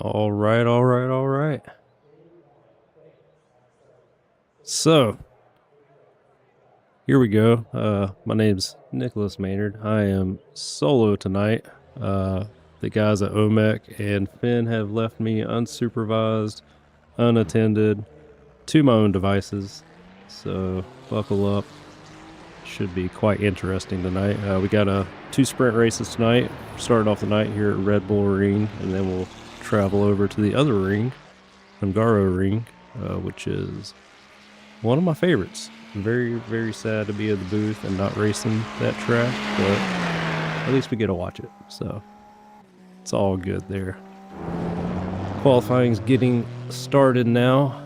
All right, all right, all right. So, here we go. My name's Nicholas Maynard. I am solo tonight. The guys at OMEC and Finn have left me unsupervised, unattended, to my own devices. So, buckle up. Should be quite interesting tonight. We got 2 sprint races tonight. Starting off the night here at Red Bull Ring, and then we'll travel over to the other ring, Hungaroring, which is one of my favorites. I'm very, very sad to be at the booth and not racing that track, but at least we get to watch it, so it's all good there. Qualifying's getting started now.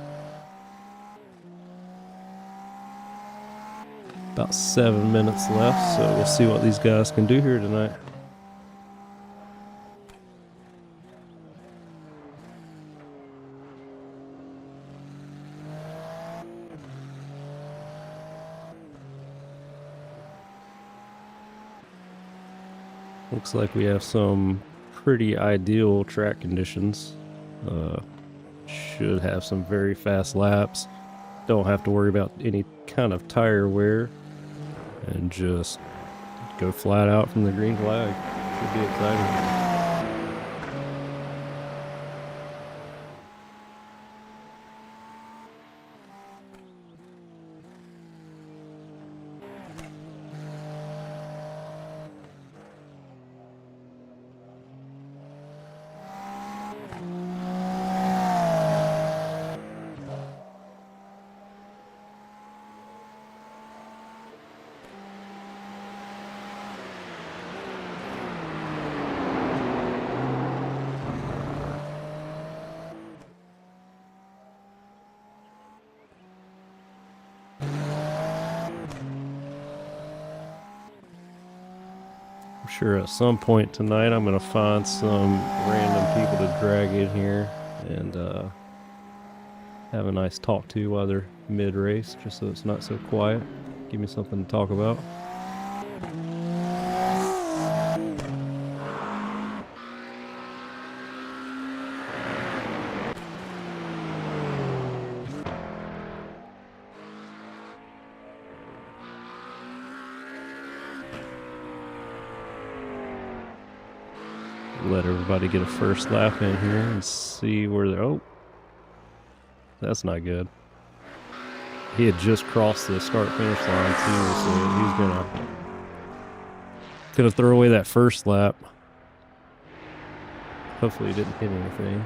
About 7 minutes left, so we'll see what these guys can do here tonight. Looks like we have some pretty ideal track conditions. Should have some very fast laps. Don't have to worry about any kind of tire wear. And just go flat out from the green flag. Should be exciting. I'm sure at some point tonight I'm going to find some random people to drag in here and have a nice talk to while they're mid-race, just so it's not so quiet. Give me something to talk about. Let everybody get a first lap in here and see where they're... Oh, that's not good. He had just crossed the start-finish line too, so he's gonna throw away that first lap. Hopefully he didn't hit anything.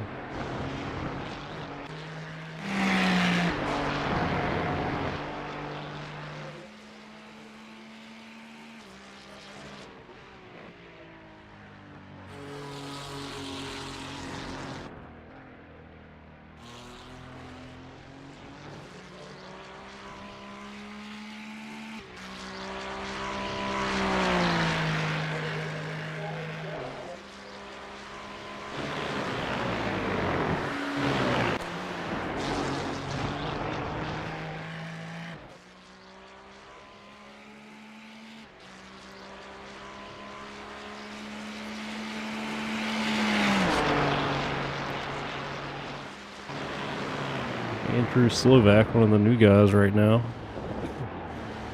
Andrew Slovak, one of the new guys right now.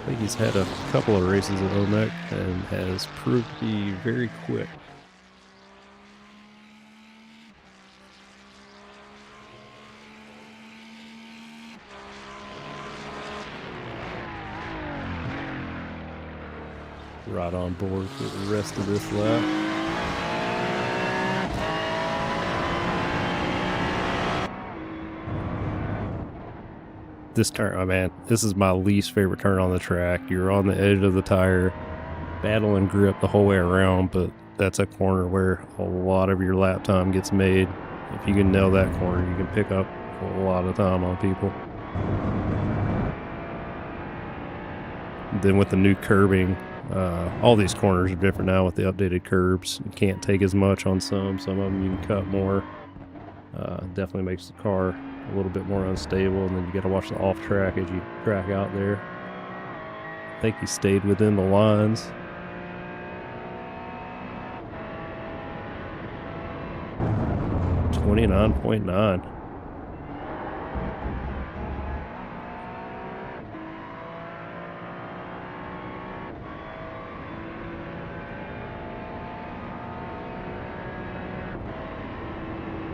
I think he's had a couple of races at OMEC and has proved to be very quick. Right on board for the rest of this lap. This turn, oh man, this is my least favorite turn on the track. You're on the edge of the tire, battling grip the whole way around, but that's a corner where a lot of your lap time gets made. If you can nail that corner, you can pick up a lot of time on people. Then with the new curbing, all these corners are different now with the updated curbs. You can't take as much on some of them you can cut more. Definitely makes the car a little bit more unstable, and then you got to watch the off track as you track out there. I think he stayed within the lines. 29.9.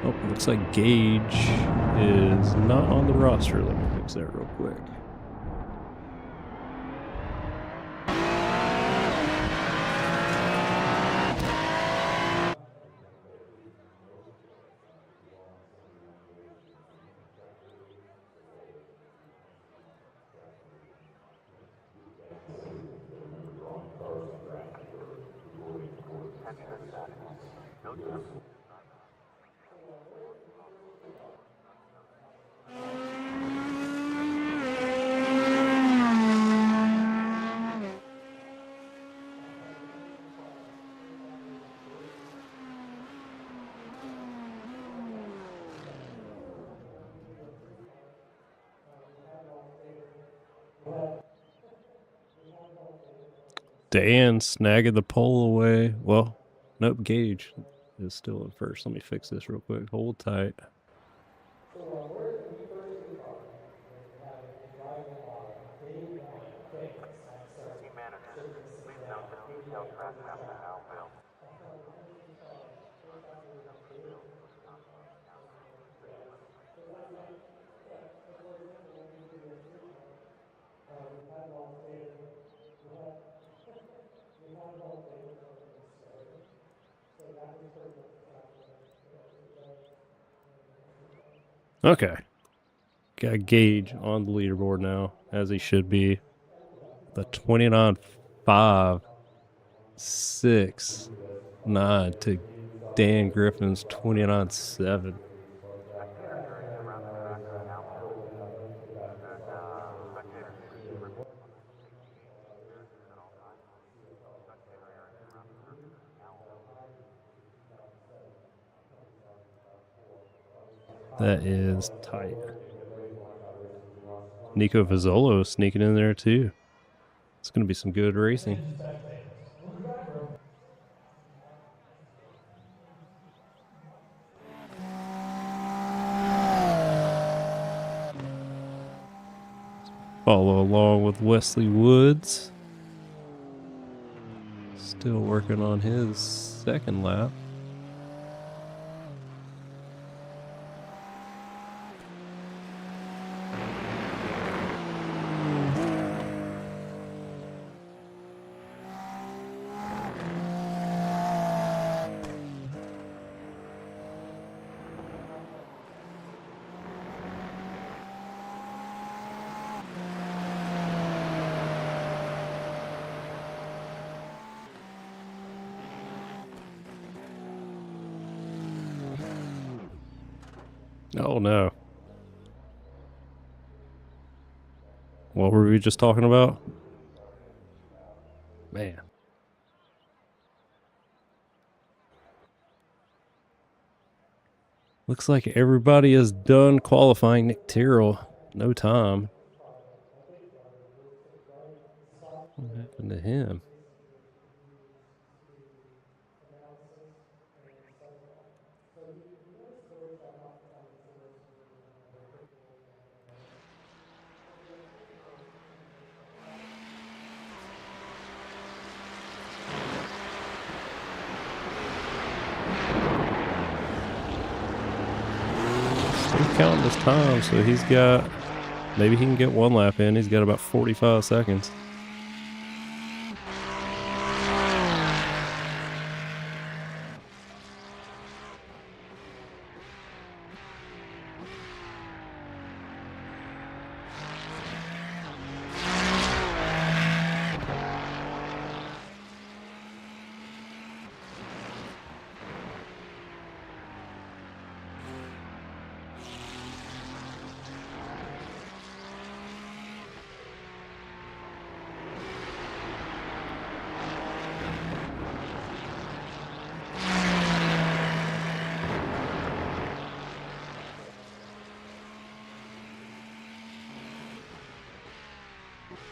Oh, looks like Gage is not on the roster. Let me fix that real quick. Dan snagged the pole away. Well, nope, Gage is still in first. Let me fix this real quick. Hold tight. Okay. Got Gage on the leaderboard now, as he should be. The 29.5, 6, 9 to Dan Griffin's 29.7. That is tight. Nico Vizzolo sneaking in there too. It's going to be some good racing. Follow along with Wesley Woods. Still working on his second lap. Oh no. What were we just talking about? Man. Looks like everybody is done qualifying. Nick Tyrrell, no time. What happened to him? Still counting his time, so he's got, maybe he can get one lap in. He's got about 45 seconds.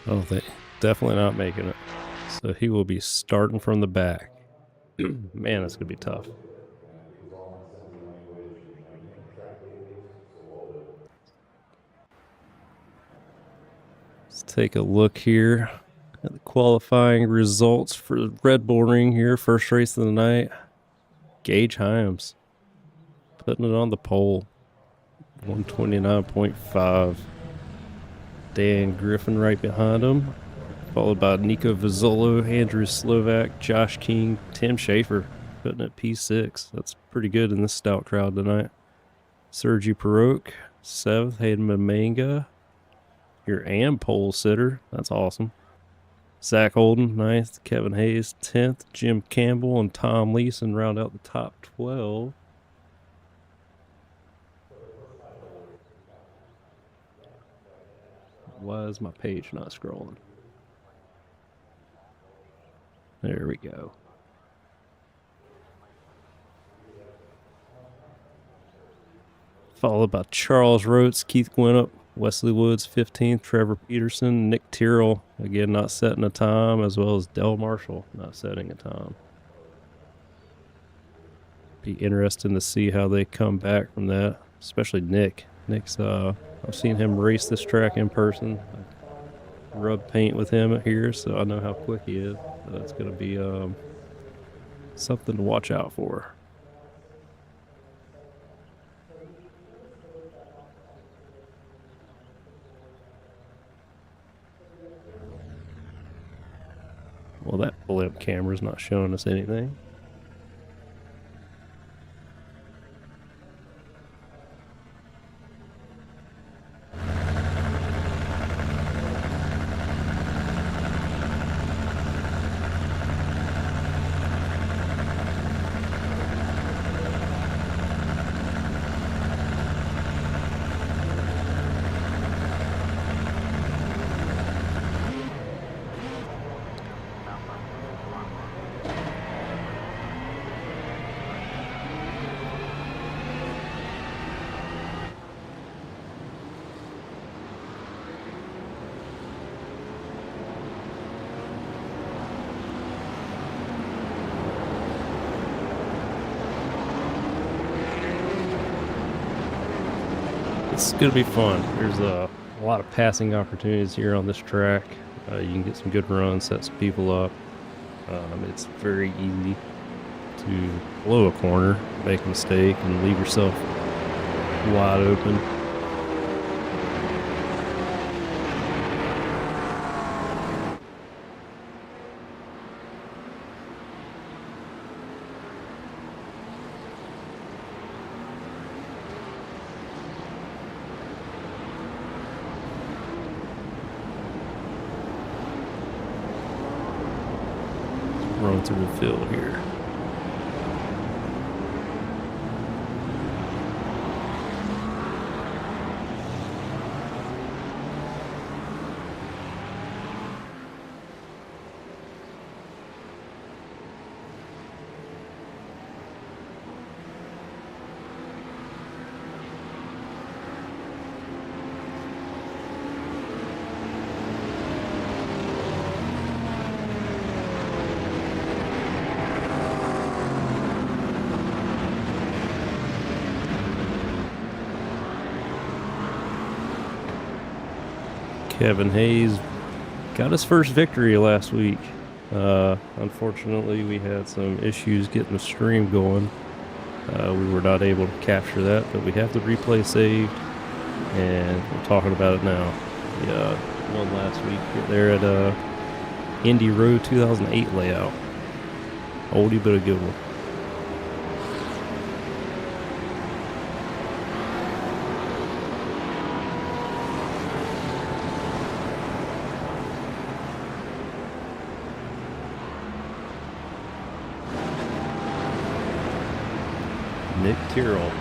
Oh, they definitely not making it. So he will be starting from the back. Man, that's going to be tough. Let's take a look here at the qualifying results for the Red Bull Ring here. First race of the night. Gage Hyams putting it on the pole. 129.5. Dan Griffin right behind him, followed by Nico Vizzolo, Andrew Slovak, Josh King, Tim Schaefer putting at P6. That's pretty good in this stout crowd tonight. Sergi Perroque, 7th. Hayden Mamanga, your AM pole sitter. That's awesome. Zach Holden, 9th. Kevin Hayes, 10th. Jim Campbell and Tom Leeson round out the top 12. Why is my page not scrolling? There we go. Followed by Charles Rotes, Keith Gwinnett, Wesley Woods, 15th, Trevor Peterson, Nick Tyrrell, again not setting a time, as well as Del Marshall not setting a time. Be interesting to see how they come back from that, especially Nick. Nick's, I've seen him race this track in person. I rubbed paint with him here, so I know how quick he is. So it's going to be something to watch out for. Well, that blimp camera's not showing us anything. It's going to be fun. There's a lot of passing opportunities here on this track. You can get some good runs, set some people up. It's very easy to blow a corner, make a mistake, and leave yourself wide open. Run through the field here. Kevin Hayes got his first victory last week. Unfortunately, we had some issues getting the stream going. We were not able to capture that, but we have the replay saved, and we're talking about it now. We won last week there at Indy Road 2008 layout. Oldie but a good one. Nick Tyrrell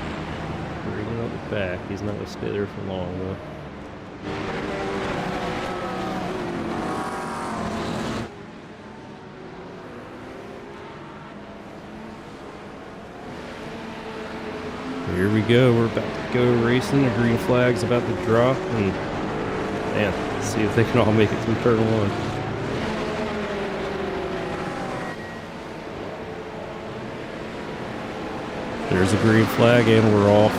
bringing up the back. He's not going to stay there for long, though. Here we go. We're about to go racing. The green flag's about to drop. And, man, let's see if they can all make it through turn one. There's a green flag, and we're off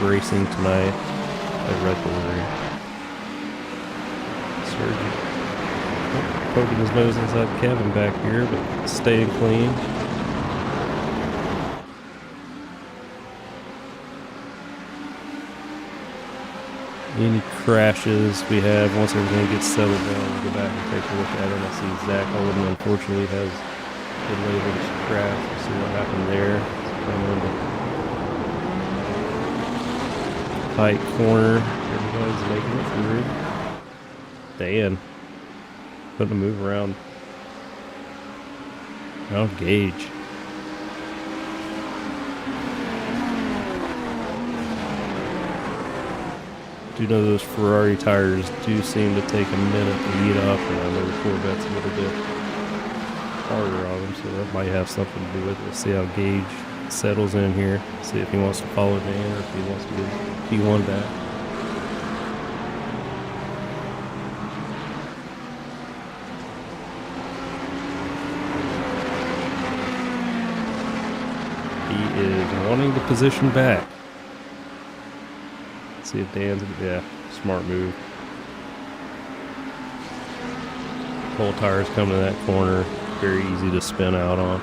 racing tonight at Red Bull Ring. poking his nose inside Kevin back here, but staying clean. Any crashes we have, once everything gets settled down, we'll go back and take a look at it. I see Zach Holden unfortunately has been labeled as crash. We'll see what happened there. Tight corner. Everybody's making it through. Dan putting a move around Gage. Do know those Ferrari tires do seem to take a minute to heat up, and I know the Corvette's a little bit harder on them, so that might have something to do with it. Let's see how Gage settles in here. See if he wants to follow Dan or if he wants to get P1 back. He is wanting to position back. Let's see if Dan's, yeah, smart move. Whole tires coming to that corner, very easy to spin out on.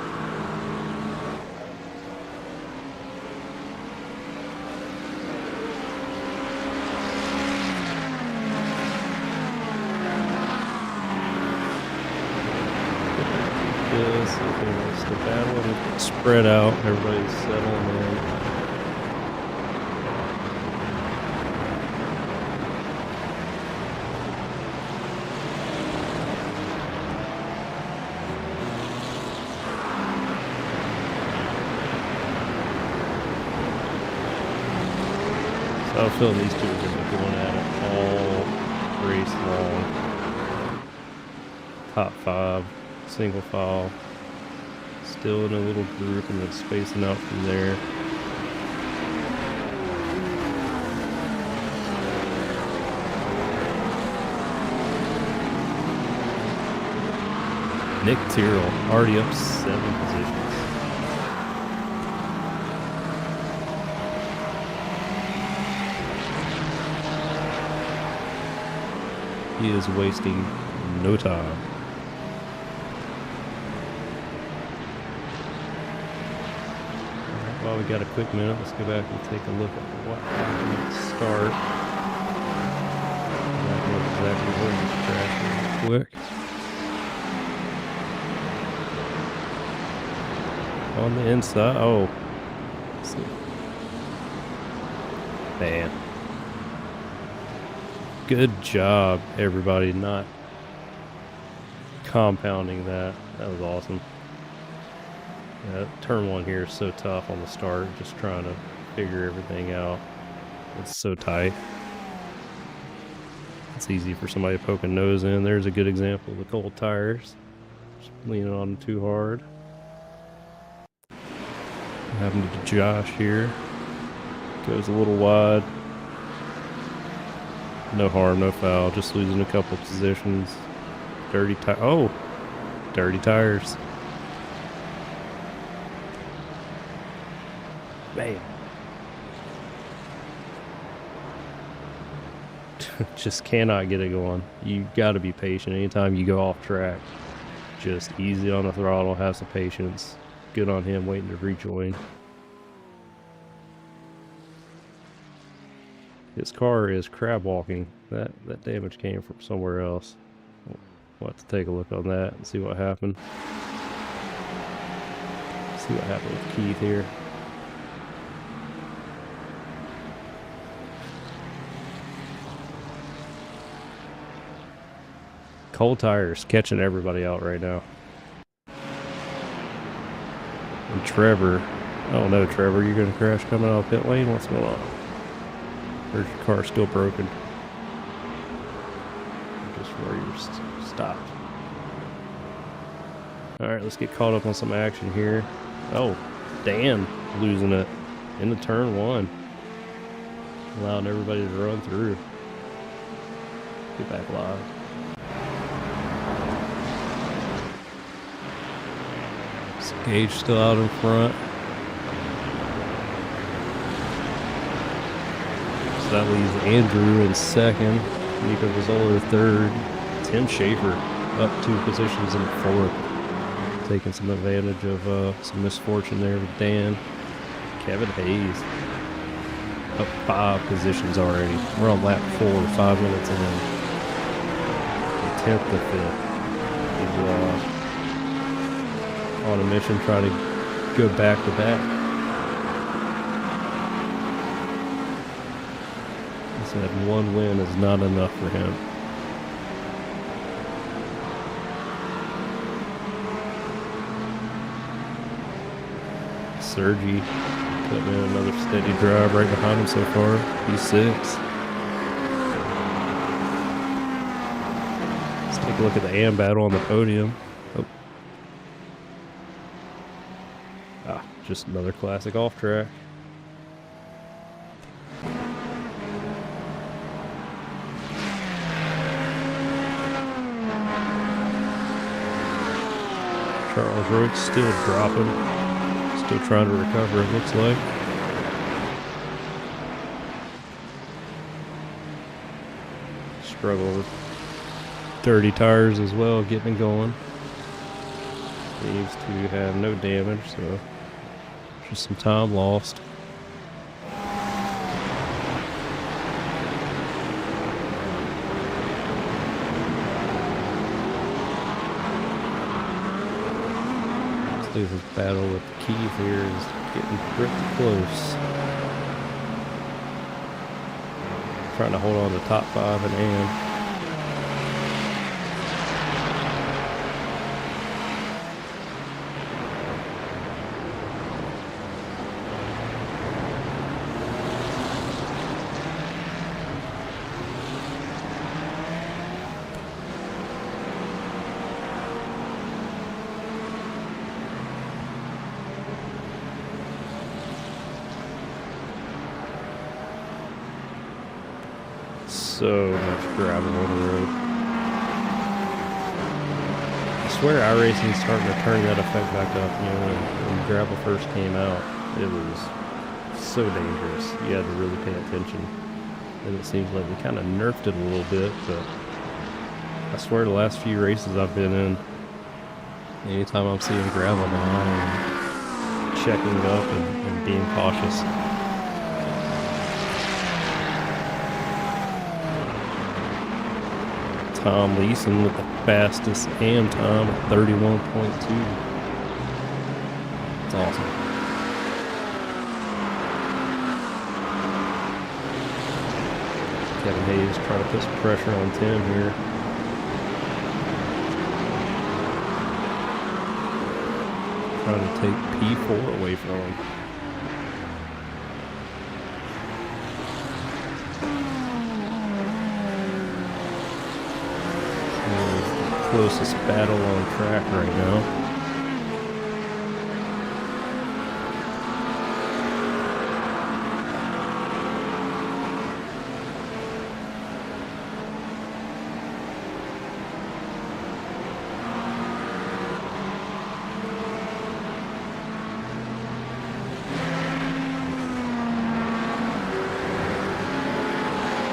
This, if he wants to battle and spread out, everybody's settling in. I have a feeling these two are going to be going at it all race long. Top 5, single file. Still in a little group and then spacing out from there. Nick Tyrrell already up 7 positions. He is wasting no time. Well, we got a quick minute. Let's go back and take a look at what happened at the start. Exactly where he crashed real quick. On the inside. Oh. Let's see. Man. Good job, everybody, not compounding that. That was awesome. Yeah, turn 1 here is so tough on the start, just trying to figure everything out. It's so tight. It's easy for somebody to poke a nose in. There's a good example of the cold tires. Just leaning on them too hard. What happened to Josh here? Goes a little wide. No harm, no foul. Just losing a couple positions. Dirty tire. Oh, dirty tires. Man. Just cannot get it going. You got to be patient. Anytime you go off track, just easy on the throttle. Have some patience. Good on him waiting to rejoin. His car is crab walking. That damage came from somewhere else. We'll have to take a look on that and see what happened. See what happened with Keith here. Cold tires catching everybody out right now. And Trevor. Oh no, Trevor, you're going to crash coming out of pit lane? What's going on? Or is your car still broken? Just where you're stopped. Alright, let's get caught up on some action here. Oh, Dan losing it into turn 1. Allowing everybody to run through. Get back live. Gage still out in front. So that leaves Andrew in second. Nico Rizzolo third. Tim Schaefer up 2 positions in the 4th. Taking some advantage of some misfortune there with Dan. Kevin Hayes up 5 positions already. We're on lap 4, 5 minutes in. 10th to 5th. He's on a mission trying to go back to back. He said 1 win is not enough for him. Sergi putting in another steady drive right behind him so far. P6. Let's take a look at the AM battle on the podium. Just another classic off track. Charles Roach still dropping. Still trying to recover, it looks like. Struggle with dirty tires as well, getting it going. Seems to have no damage, so just some time lost. This battle with Keith here is getting pretty close. Trying to hold on to top 5 and AM. So much gravel on the road. I swear iRacing's starting to turn that effect back up. You know, when gravel first came out, it was so dangerous. You had to really pay attention. And it seems like they kind of nerfed it a little bit, but I swear the last few races I've been in, anytime I'm seeing gravel now, I'm checking it up and being cautious. Tom Leeson with the fastest AM time at 31.2. It's awesome. Kevin Hayes trying to put some pressure on Tim here. Trying to take P4 away from him. Closest battle on track right now.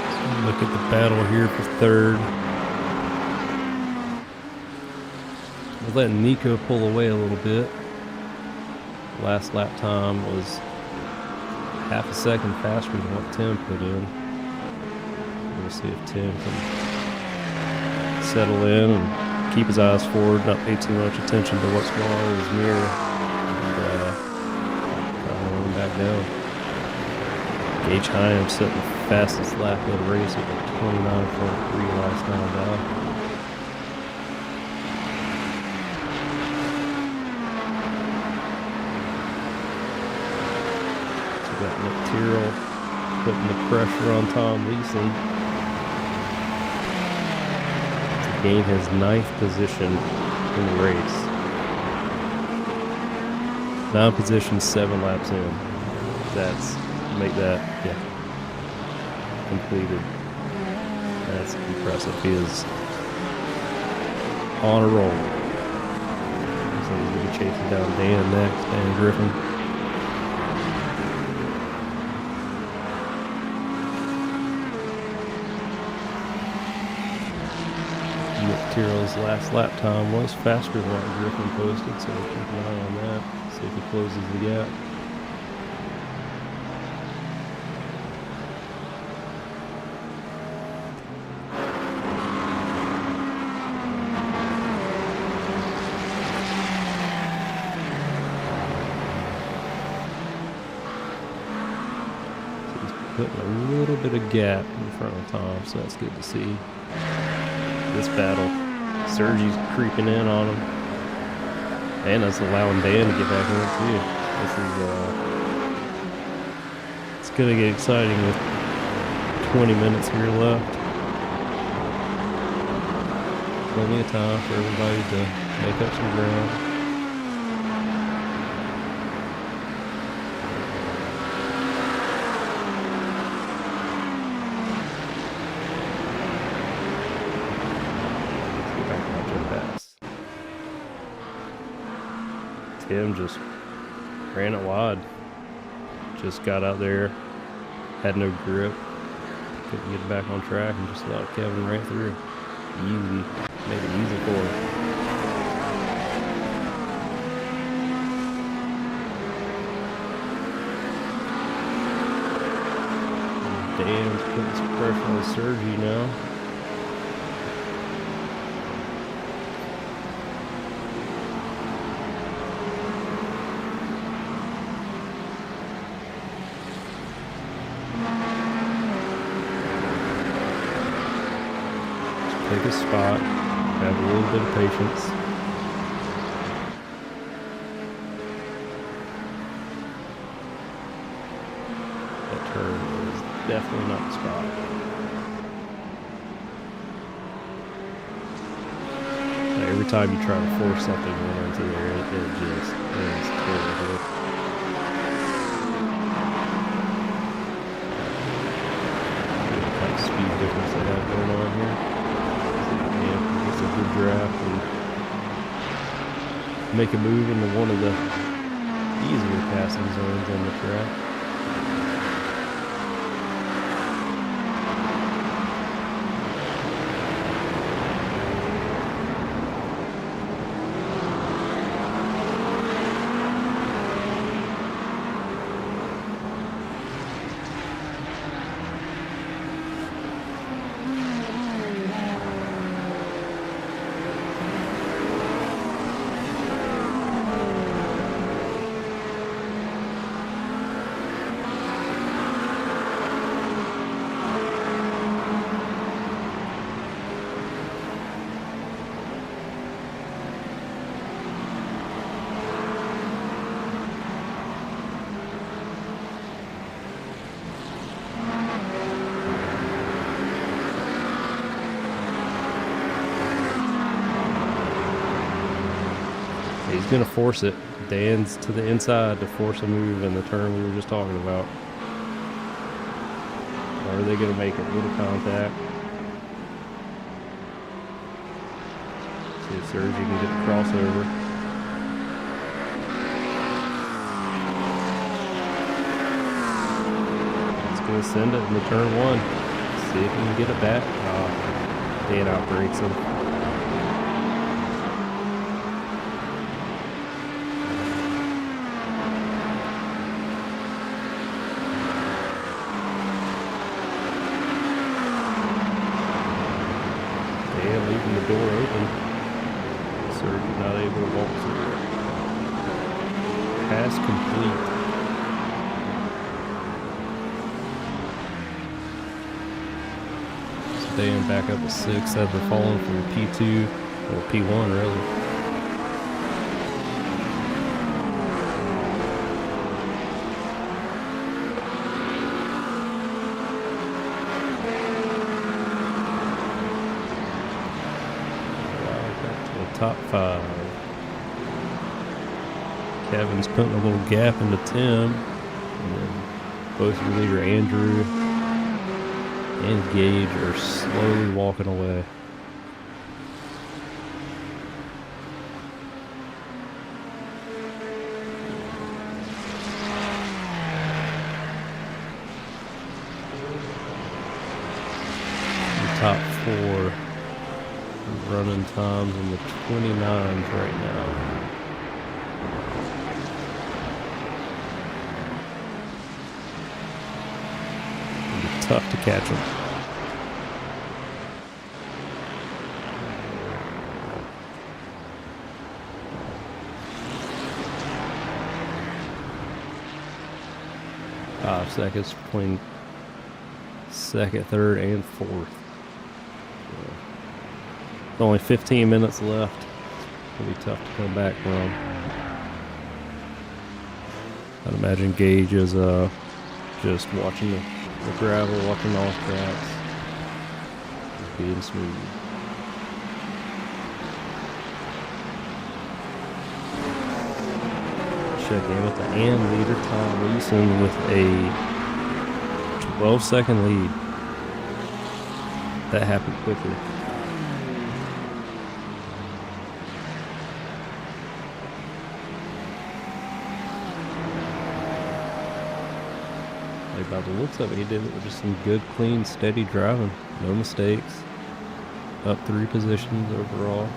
So look at the battle here for 3rd. Letting Nico pull away a little bit. Last lap time was half a second faster than what Tim put in. We'll see if Tim can settle in and keep his eyes forward, not pay too much attention to what's going on in his mirror, and back down. Gage Hyam setting the fastest lap of the race at 29.3 last time out. Tyrrell putting the pressure on Tom Leeson to gain his 9th position in the race. 9 positions, 7 laps in. That's make that completed. That's impressive. He is on a roll. So he's going to be chasing down Dan next, Dan Griffin. Tyrrell's last lap time was faster than what Griffin posted, so we'll keep an eye on that, see if he closes the gap. Putting a little bit of gap in front of Tom, so that's good to see. This battle, Sergi's creeping in on him, and that's allowing Dan to get back in it too. It's gonna get exciting with 20 minutes here left. Plenty of time for everybody to make up some ground. Tim just ran it wide. Just got out there, had no grip, couldn't get it back on track, and just allowed Kevin right through. Easy, made it easy for him. Dan's putting some pressure on Sergi now. Take a spot, have a little bit of patience. That turn is definitely not the spot. Now, every time you try to force something into there, it just is terrible. What kind of speed difference they have going on here. It's a good draft and make a move into one of the easier passing zones on the track. He's going to force it. Dan's to the inside to force a move in the turn we were just talking about. Or are they going to make a little contact? See if Sergi can get the crossover. It's going to send it into turn one. See if he can get it back. Dan outbreaks him. Leaving the door open. Sergi not able to walk through. Pass complete. Staying back up at 6 after falling from P2 or P1 really. Top 5. Kevin's putting a little gap into Tim. And then both your leader Andrew and Gage are slowly walking away. The top 4. running times in the 29s right now. It'll be tough to catch him. Five seconds between second, third, and fourth. So, only 15 minutes left. It'll be tough to come back from. I'd imagine Gage is just watching the gravel, watching off tracks, just being smooth. Check in with the AM leader, Tom Leeson, with a 12-second lead. That happened quickly. Like by the looks of it, he did it with just some good, clean, steady driving. No mistakes. Up 3 positions overall.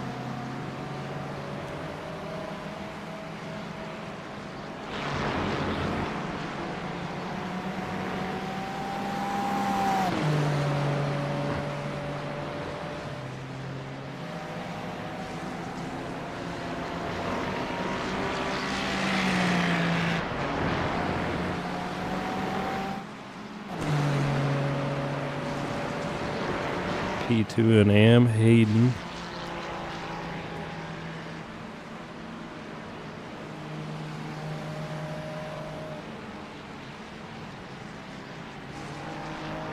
P2 and AM Hayden.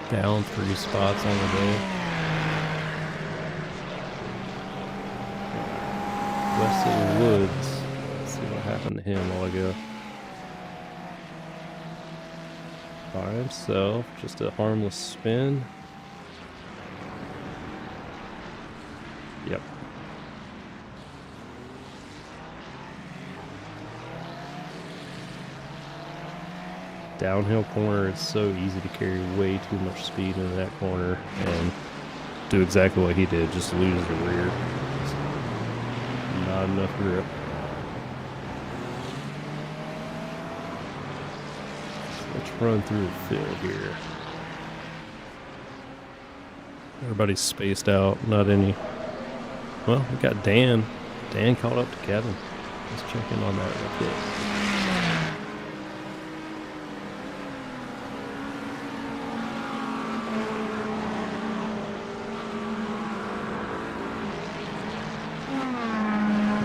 Down 3 spots on the day. Wesley Woods. Let's see what happened to him a while ago. By himself, just a harmless spin. Yep. Downhill corner, it's so easy to carry way too much speed into that corner and do exactly what he did, just lose the rear. Just not enough grip. Let's run through the field here. Everybody's spaced out, not any. Well, we got Dan. Dan caught up to Kevin. Let's check in on that real quick.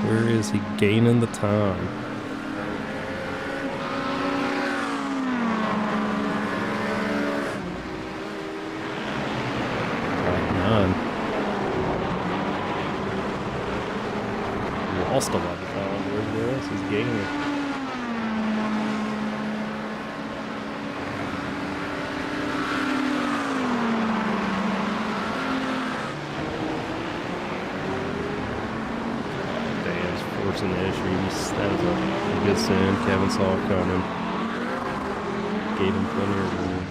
Where is he gaining the time? Lost a lot of time. Where else is gaining? Dan's forcing the issue. That was a good send. Kevin saw it coming. Gave him plenty of room.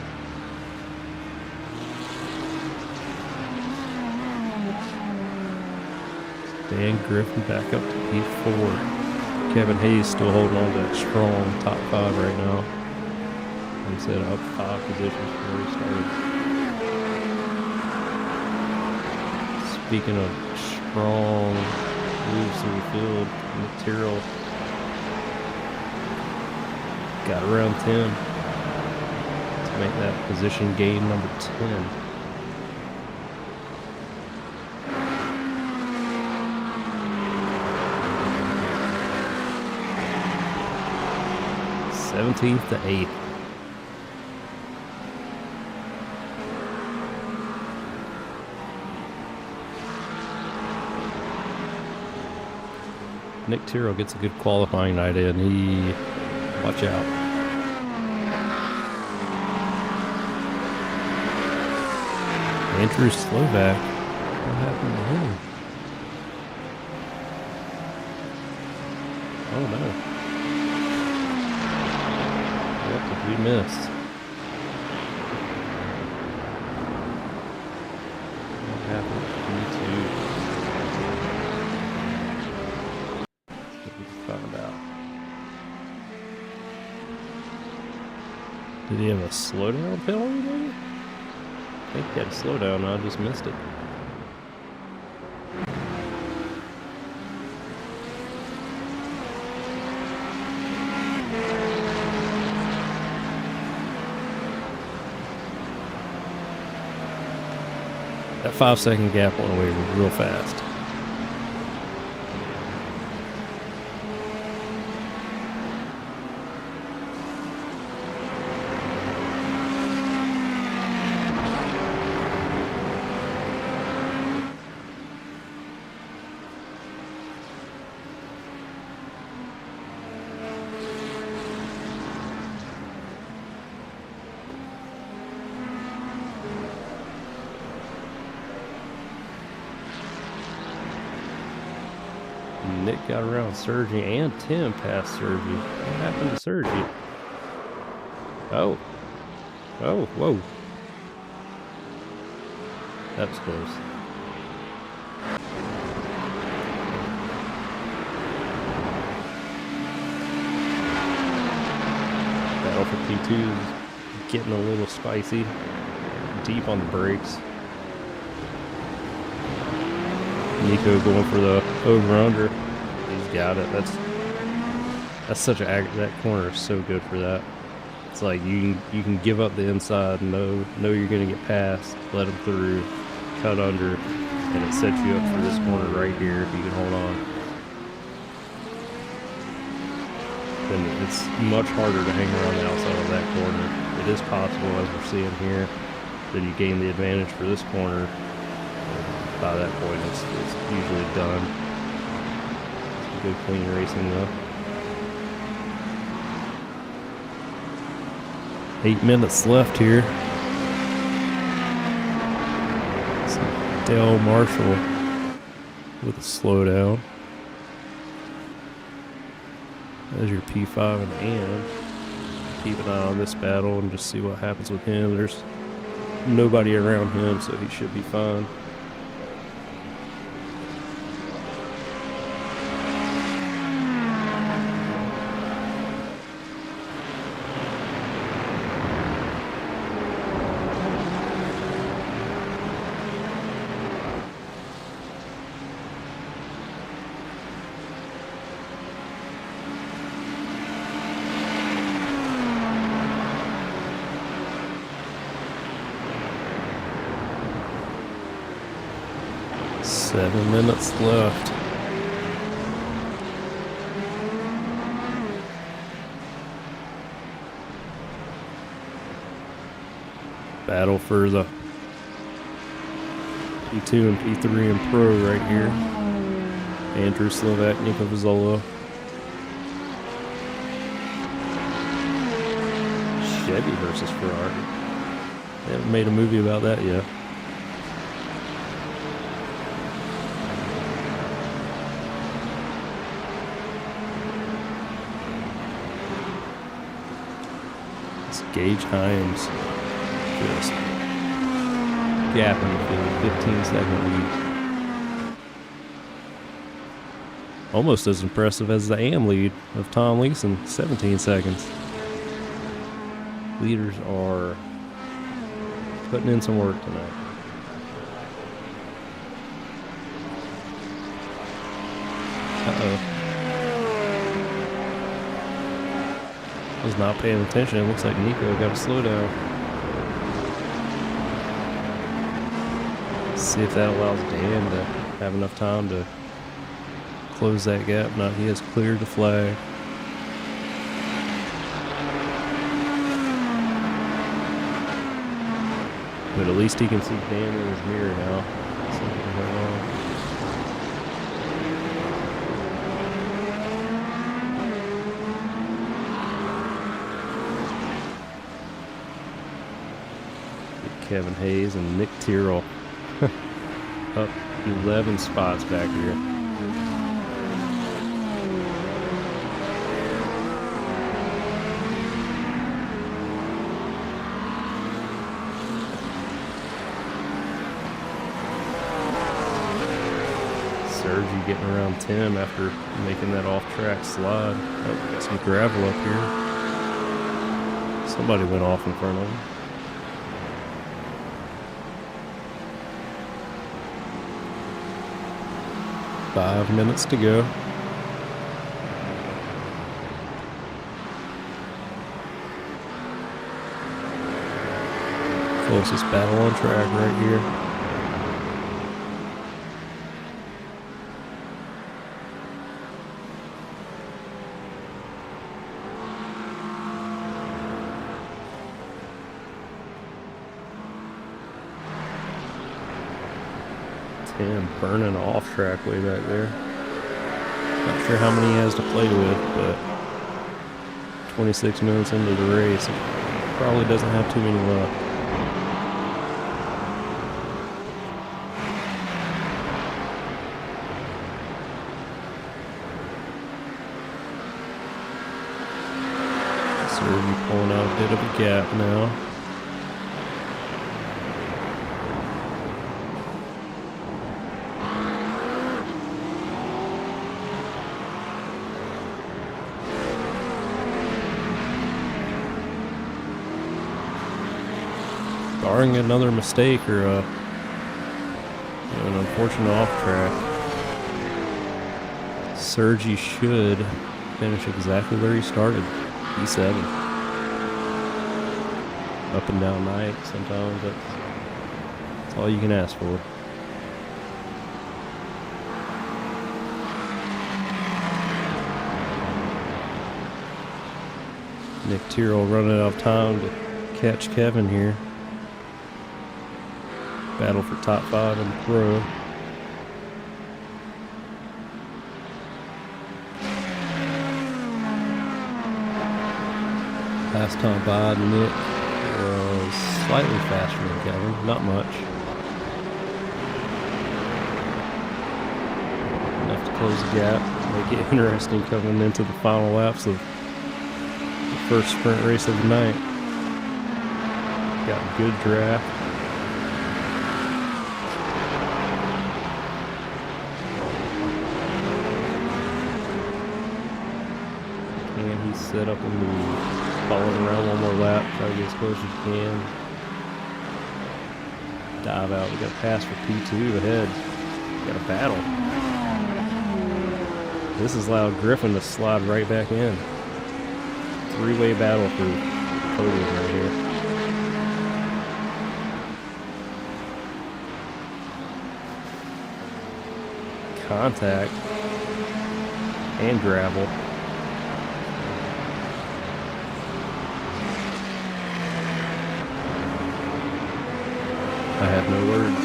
Dan Griffin back up to P4. Kevin Hayes still holding on to that strong top 5 right now. Like I said, up 5 positions from where he started. Speaking of strong moves through the field, material got around 10 to make that position gain number 10. Seventeenth to 8th. Nick Tyrrell gets a good qualifying night in. Watch out. Andrew Slovak. What happened to him? Oh no. What did we miss? What happened to you two? Did he have a slowdown penalty, maybe? I think he had a slowdown, I just missed it. That 5-second gap went away real fast. Nick got around Sergi and Tim passed Sergi. What happened to Sergi? Oh. Oh, whoa. That was close. Battle for P2 is getting a little spicy. Deep on the brakes. Nico going for the over-under. He's got it. That's such a that corner is so good for that. It's like you can give up the inside, know you're gonna get past, let him through, cut under, and it sets you up for this corner right here if you can hold on. Then it's much harder to hang around the outside of that corner. It is possible, as we're seeing here, that you gain the advantage for this corner. By that point, it's usually done. It's good, clean racing, though. 8 minutes left here. Dale Marshall with a slowdown. There's your P5 and keep an eye on this battle and just see what happens with him. There's nobody around him, so he should be fine. Seven minutes left. Battle for the P2 and P3 and Pro right here. Andrew Slovak, Nico Vizzola. Chevy versus Ferrari. They haven't made a movie about that yet. Gage Himes just gapping the 15-second lead. Almost as impressive as the AM lead of Tom Leeson, 17 seconds. Leaders are putting in some work tonight. Uh-oh. Was not paying attention. It looks like Nico got a slowdown. See if that allows Dan to have enough time to close that gap. Not, he has cleared the flag. But at least he can see Dan in his mirror now. Something going on. Kevin Hayes and Nick Tyrrell up 11 spots back here. Sergi getting around Tim after making that off-track slide. Oh, got some gravel up here. Somebody went off in front of him. Five minutes to go. Closest battle on track right here. Burning off track way back there. Not sure how many he has to play with, but 26 minutes into the race, probably doesn't have too many left. So we're pulling out a bit of a gap now. Barring another mistake or an unfortunate off track, Sergi should finish exactly where he started, P7. Up and down night, sometimes that's all you can ask for. Nick Tyrrell running out of time to catch Kevin here. Battle for top 5 in the pro. Last time by, Nick was slightly faster than Kevin, not much. Enough to close the gap, make it interesting coming into the final laps of the first sprint race of the night. Got a good draft. Set up and move. Following around one more lap, try to get as close as you can. Dive out. We got a pass for P2 ahead. Got a battle. This has allowed Griffin to slide right back in. Three-way battle for podium right here. Contact and gravel. I have no words.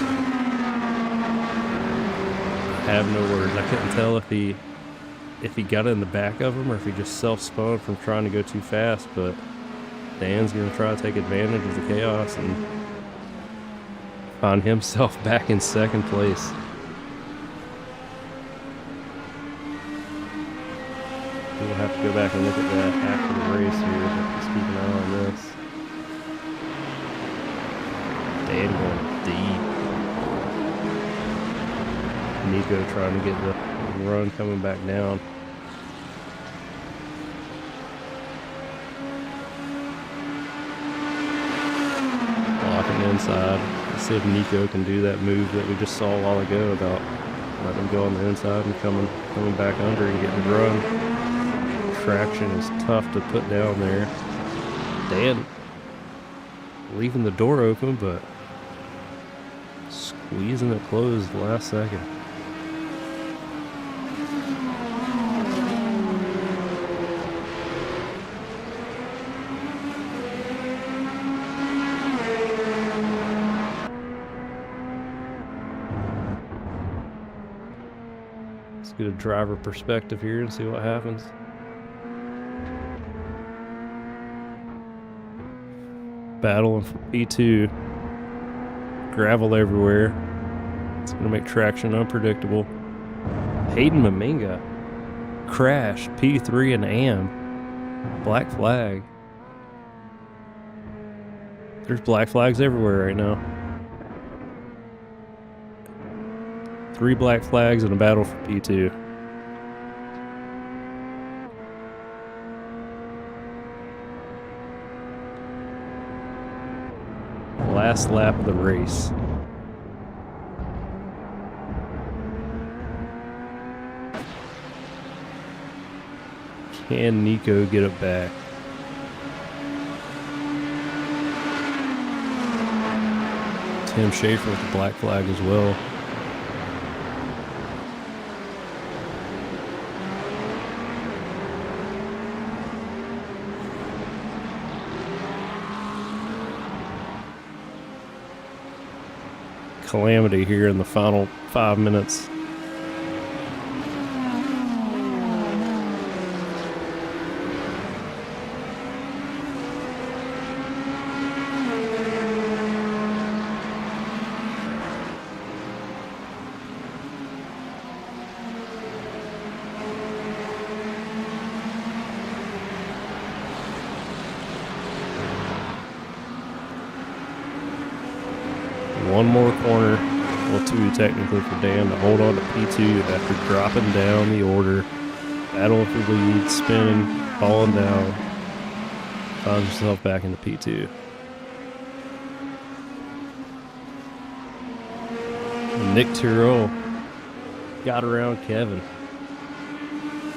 I have no words. I couldn't tell if he got in the back of him or if he just self-spun from trying to go too fast, but Dan's going to try to take advantage of the chaos and find himself back in second place. We'll have to go back and look at that after the race here, but just keep an eye on this. Dan going deep. Nico trying to get the run coming back down. Blocking inside. Let's see if Nico can do that move that we just saw a while ago about letting him go on the inside and coming back under and getting the run. Traction is tough to put down there. Dan leaving the door open, but squeezing it closed the last second. Let's get a driver perspective here and see what happens. Battling for P2. Gravel everywhere. It's going to make traction unpredictable. Hayden Maminga crashed P3 and AM. Black flag. There's black flags everywhere right now. 3 black flags in a battle for P2. last lap of the race. Can Nico get it back? Tim Schaefer with the black flag as well. Calamity here in the final 5 minutes. One more corner, well, two technically for Dan to hold on to P2 after dropping down the order. Battle for the lead, spinning, falling down. Finds himself back into P2. And Nick Tyrrell got around Kevin.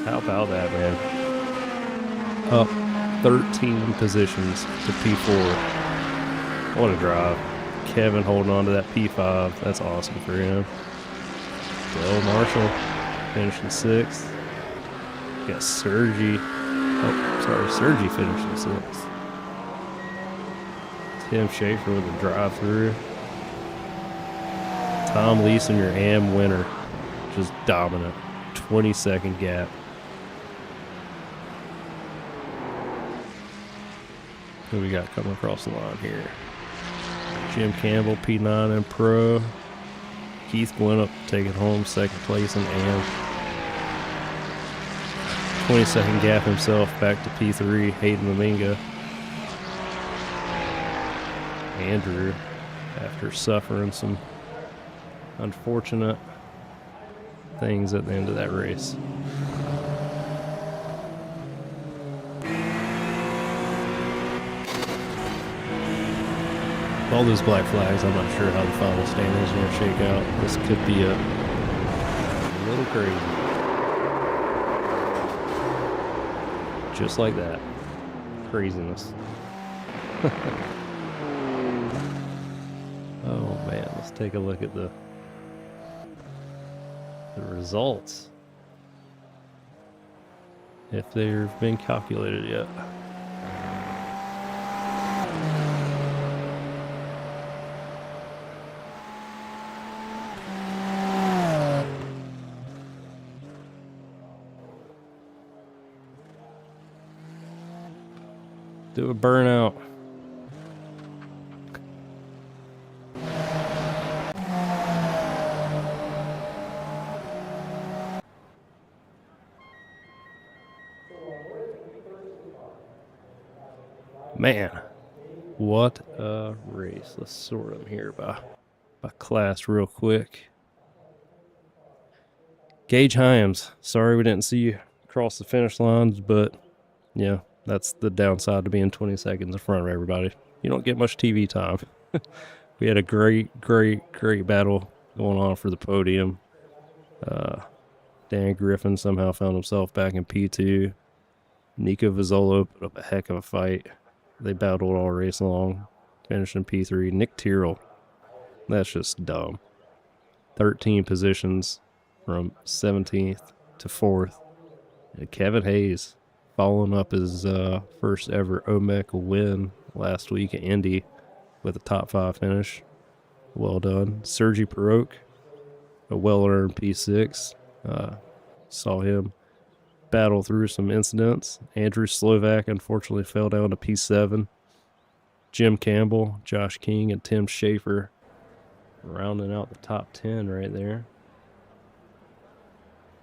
How about that, man? Up 13 positions to P4. What a drive. Kevin holding on to that P5. That's awesome for him. Dale Marshall finishing 6th. Got Sergi. Oh, sorry, Sergi finishing 6th. Tim Schaefer with a drive-through. Tom Leeson, your AM winner. Just dominant. 20-second gap. Who we got coming across the line here? Jim Campbell, P9 and Pro. Keith Gwinnett taking home 2nd place in AM. 20-second gap himself back to P3. Hayden Maminga. Andrew, after suffering some unfortunate things at the end of that race. All those black flags, I'm not sure how the final standings are going to shake out. This could be a little crazy. Just like that. Craziness. Oh man, let's take a look at the results. If they've been calculated yet. Do a burnout. Man, what a race. Let's sort them here by class real quick. Gage Hyams, sorry we didn't see you cross the finish lines, but yeah, that's the downside to being 20 seconds in front of everybody. You don't get much TV time. We had a great battle going on for the podium. Dan Griffin somehow found himself back in P2. Nico Vizzolo put up a heck of a fight. They battled all race long, finished in P3. Nick Tyrrell, that's just dumb. 13 positions from 17th to 4th. And Kevin Hayes following up his first ever OMEC win last week at Indy with a top 5 finish. Well done. Sergi Perot, a well-earned P6. Saw him battle through some incidents. Andrew Slovak unfortunately fell down to P7. Jim Campbell, Josh King, and Tim Schaefer rounding out the top 10 right there.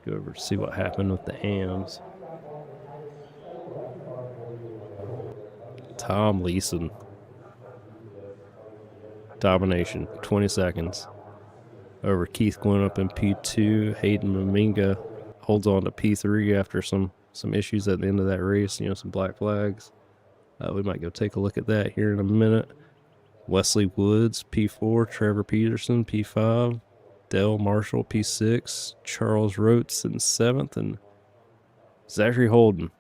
Go over to see what happened with the AMs. Tom Leeson. Domination, 20 seconds. Over Keith Gwinnett in P2. Hayden Maminga holds on to P3 after some issues at the end of that race, some black flags. We might go take a look at that here in a minute. Wesley Woods, P4, Trevor Peterson, P5, Dale Marshall, P6, Charles Rotes in 7th, and Zachary Holden,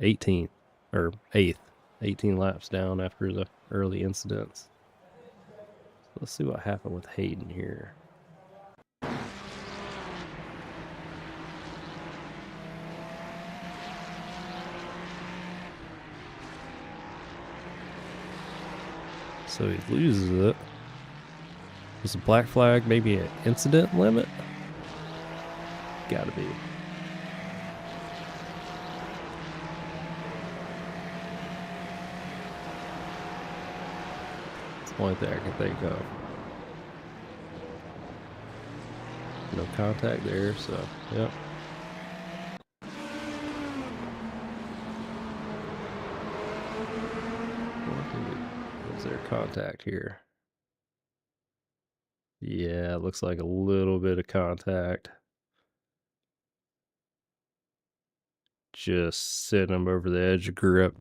18th, or 8th, 18 laps down after the early incidents. Let's see what happened with Hayden here. So he loses it. Was a black flag maybe an incident limit? Gotta be. It's the only thing I can think of. No contact there, so, yep. Was there contact here? Yeah, it looks like a little bit of contact. Just sitting him over the edge of grip,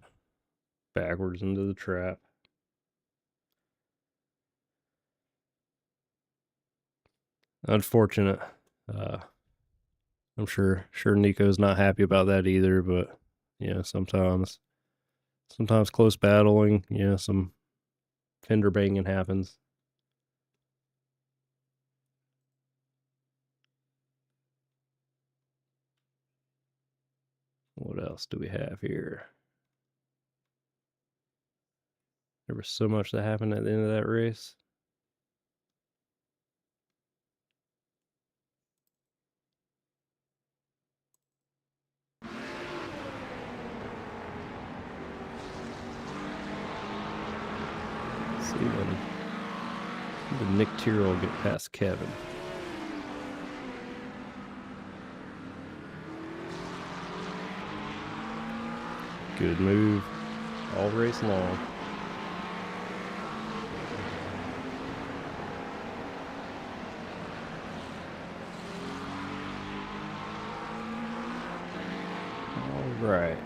backwards into the trap. Unfortunate. I'm sure Nico's not happy about that either, but yeah, sometimes close battling, yeah, some fender banging happens. What else do we have here? There was so much that happened at the end of that race. Let's see when did Nick Tyrrell get past Kevin? Good move all race long. All right.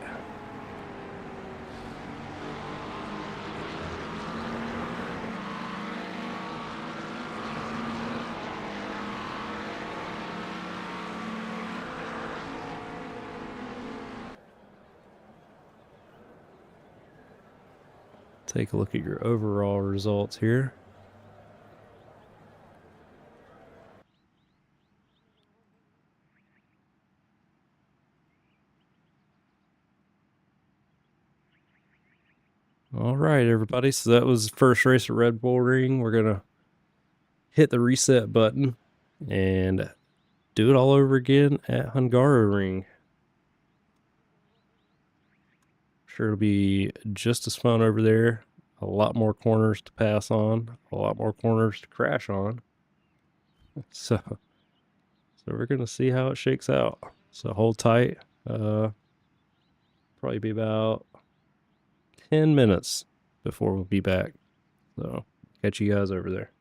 Take a look at your overall results here. All right, everybody. So that was the first race at Red Bull Ring. We're going to hit the reset button and do it all over again at Hungaroring. Sure it'll be just as fun over there. A lot more corners to pass on, a lot more corners to crash on. So we're going to see how it shakes out. So hold tight. Probably be about 10 minutes before we'll be back. So catch you guys over there.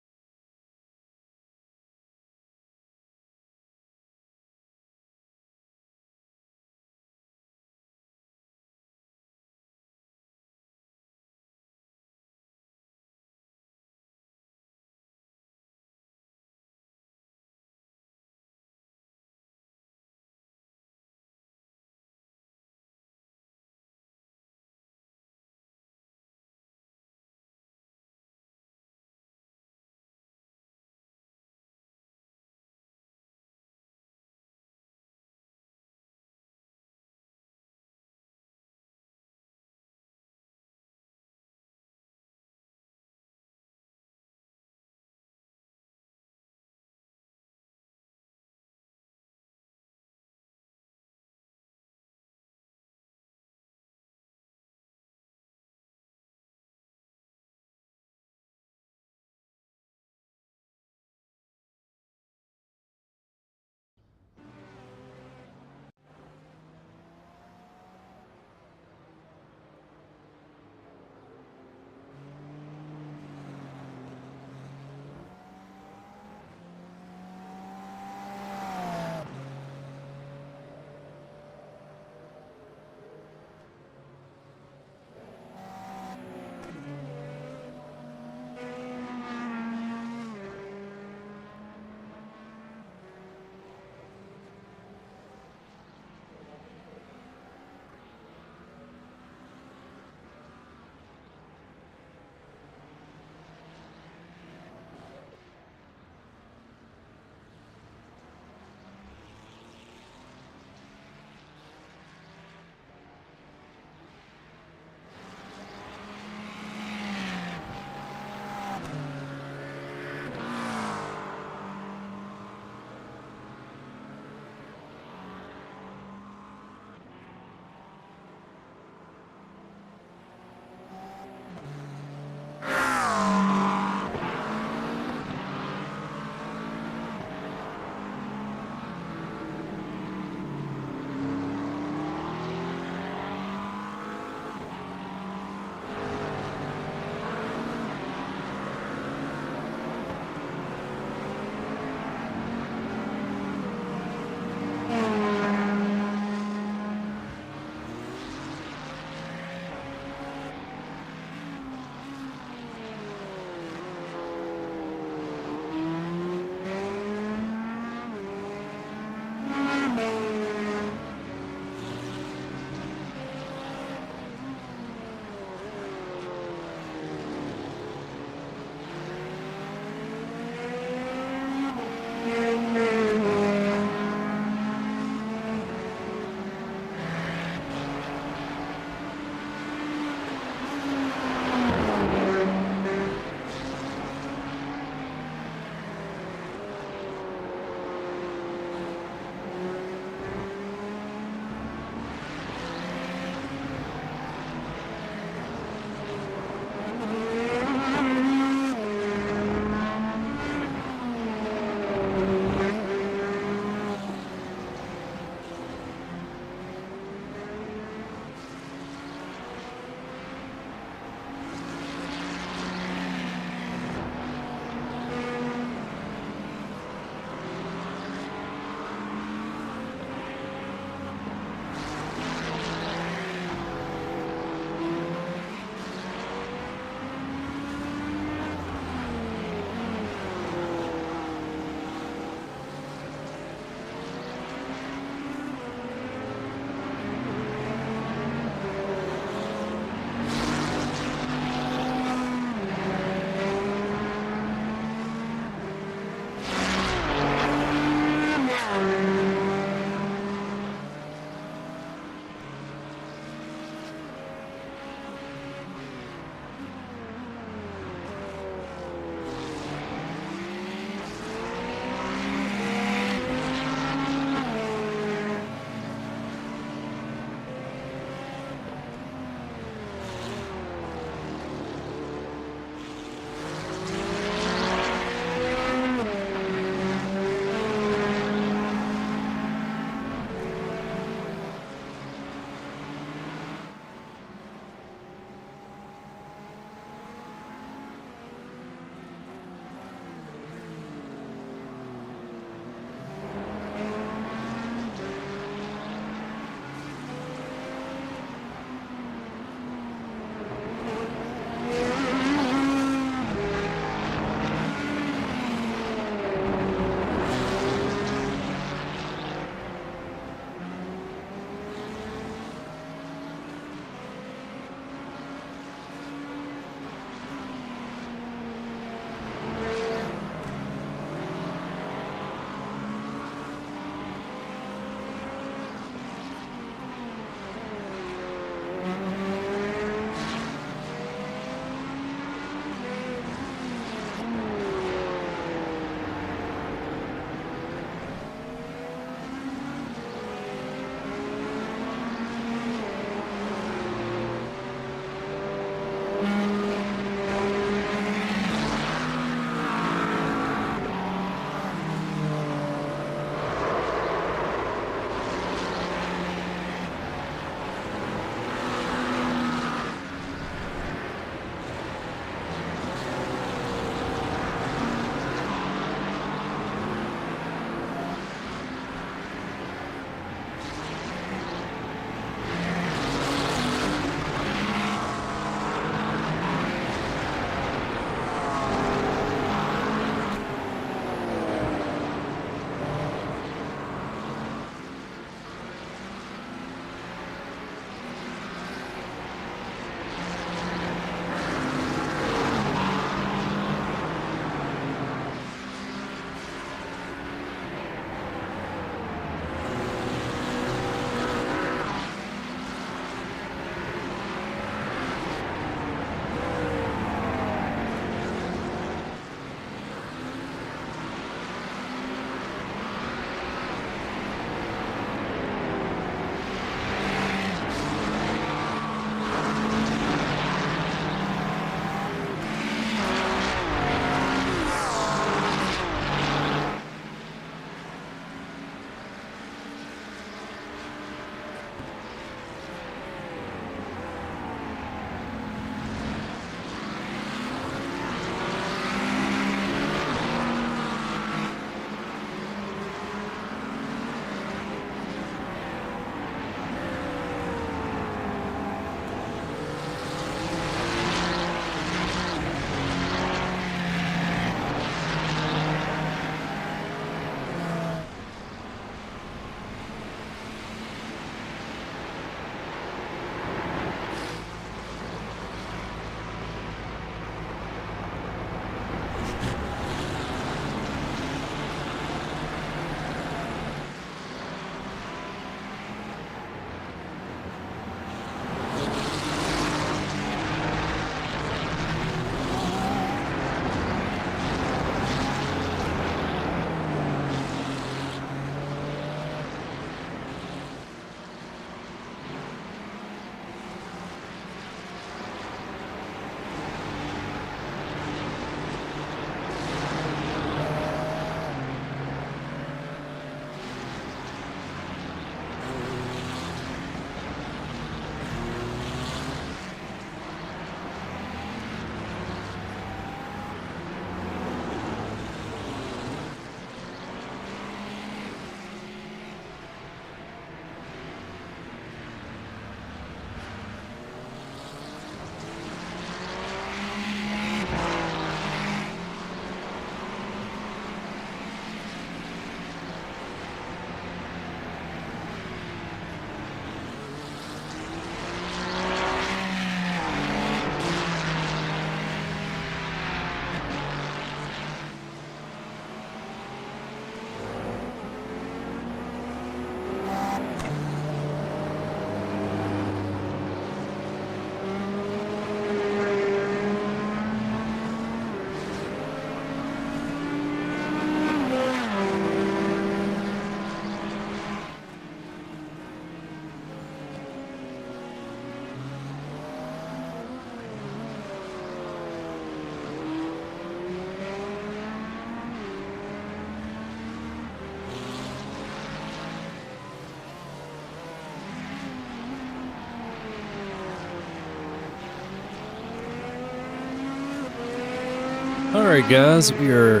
Alright guys, we are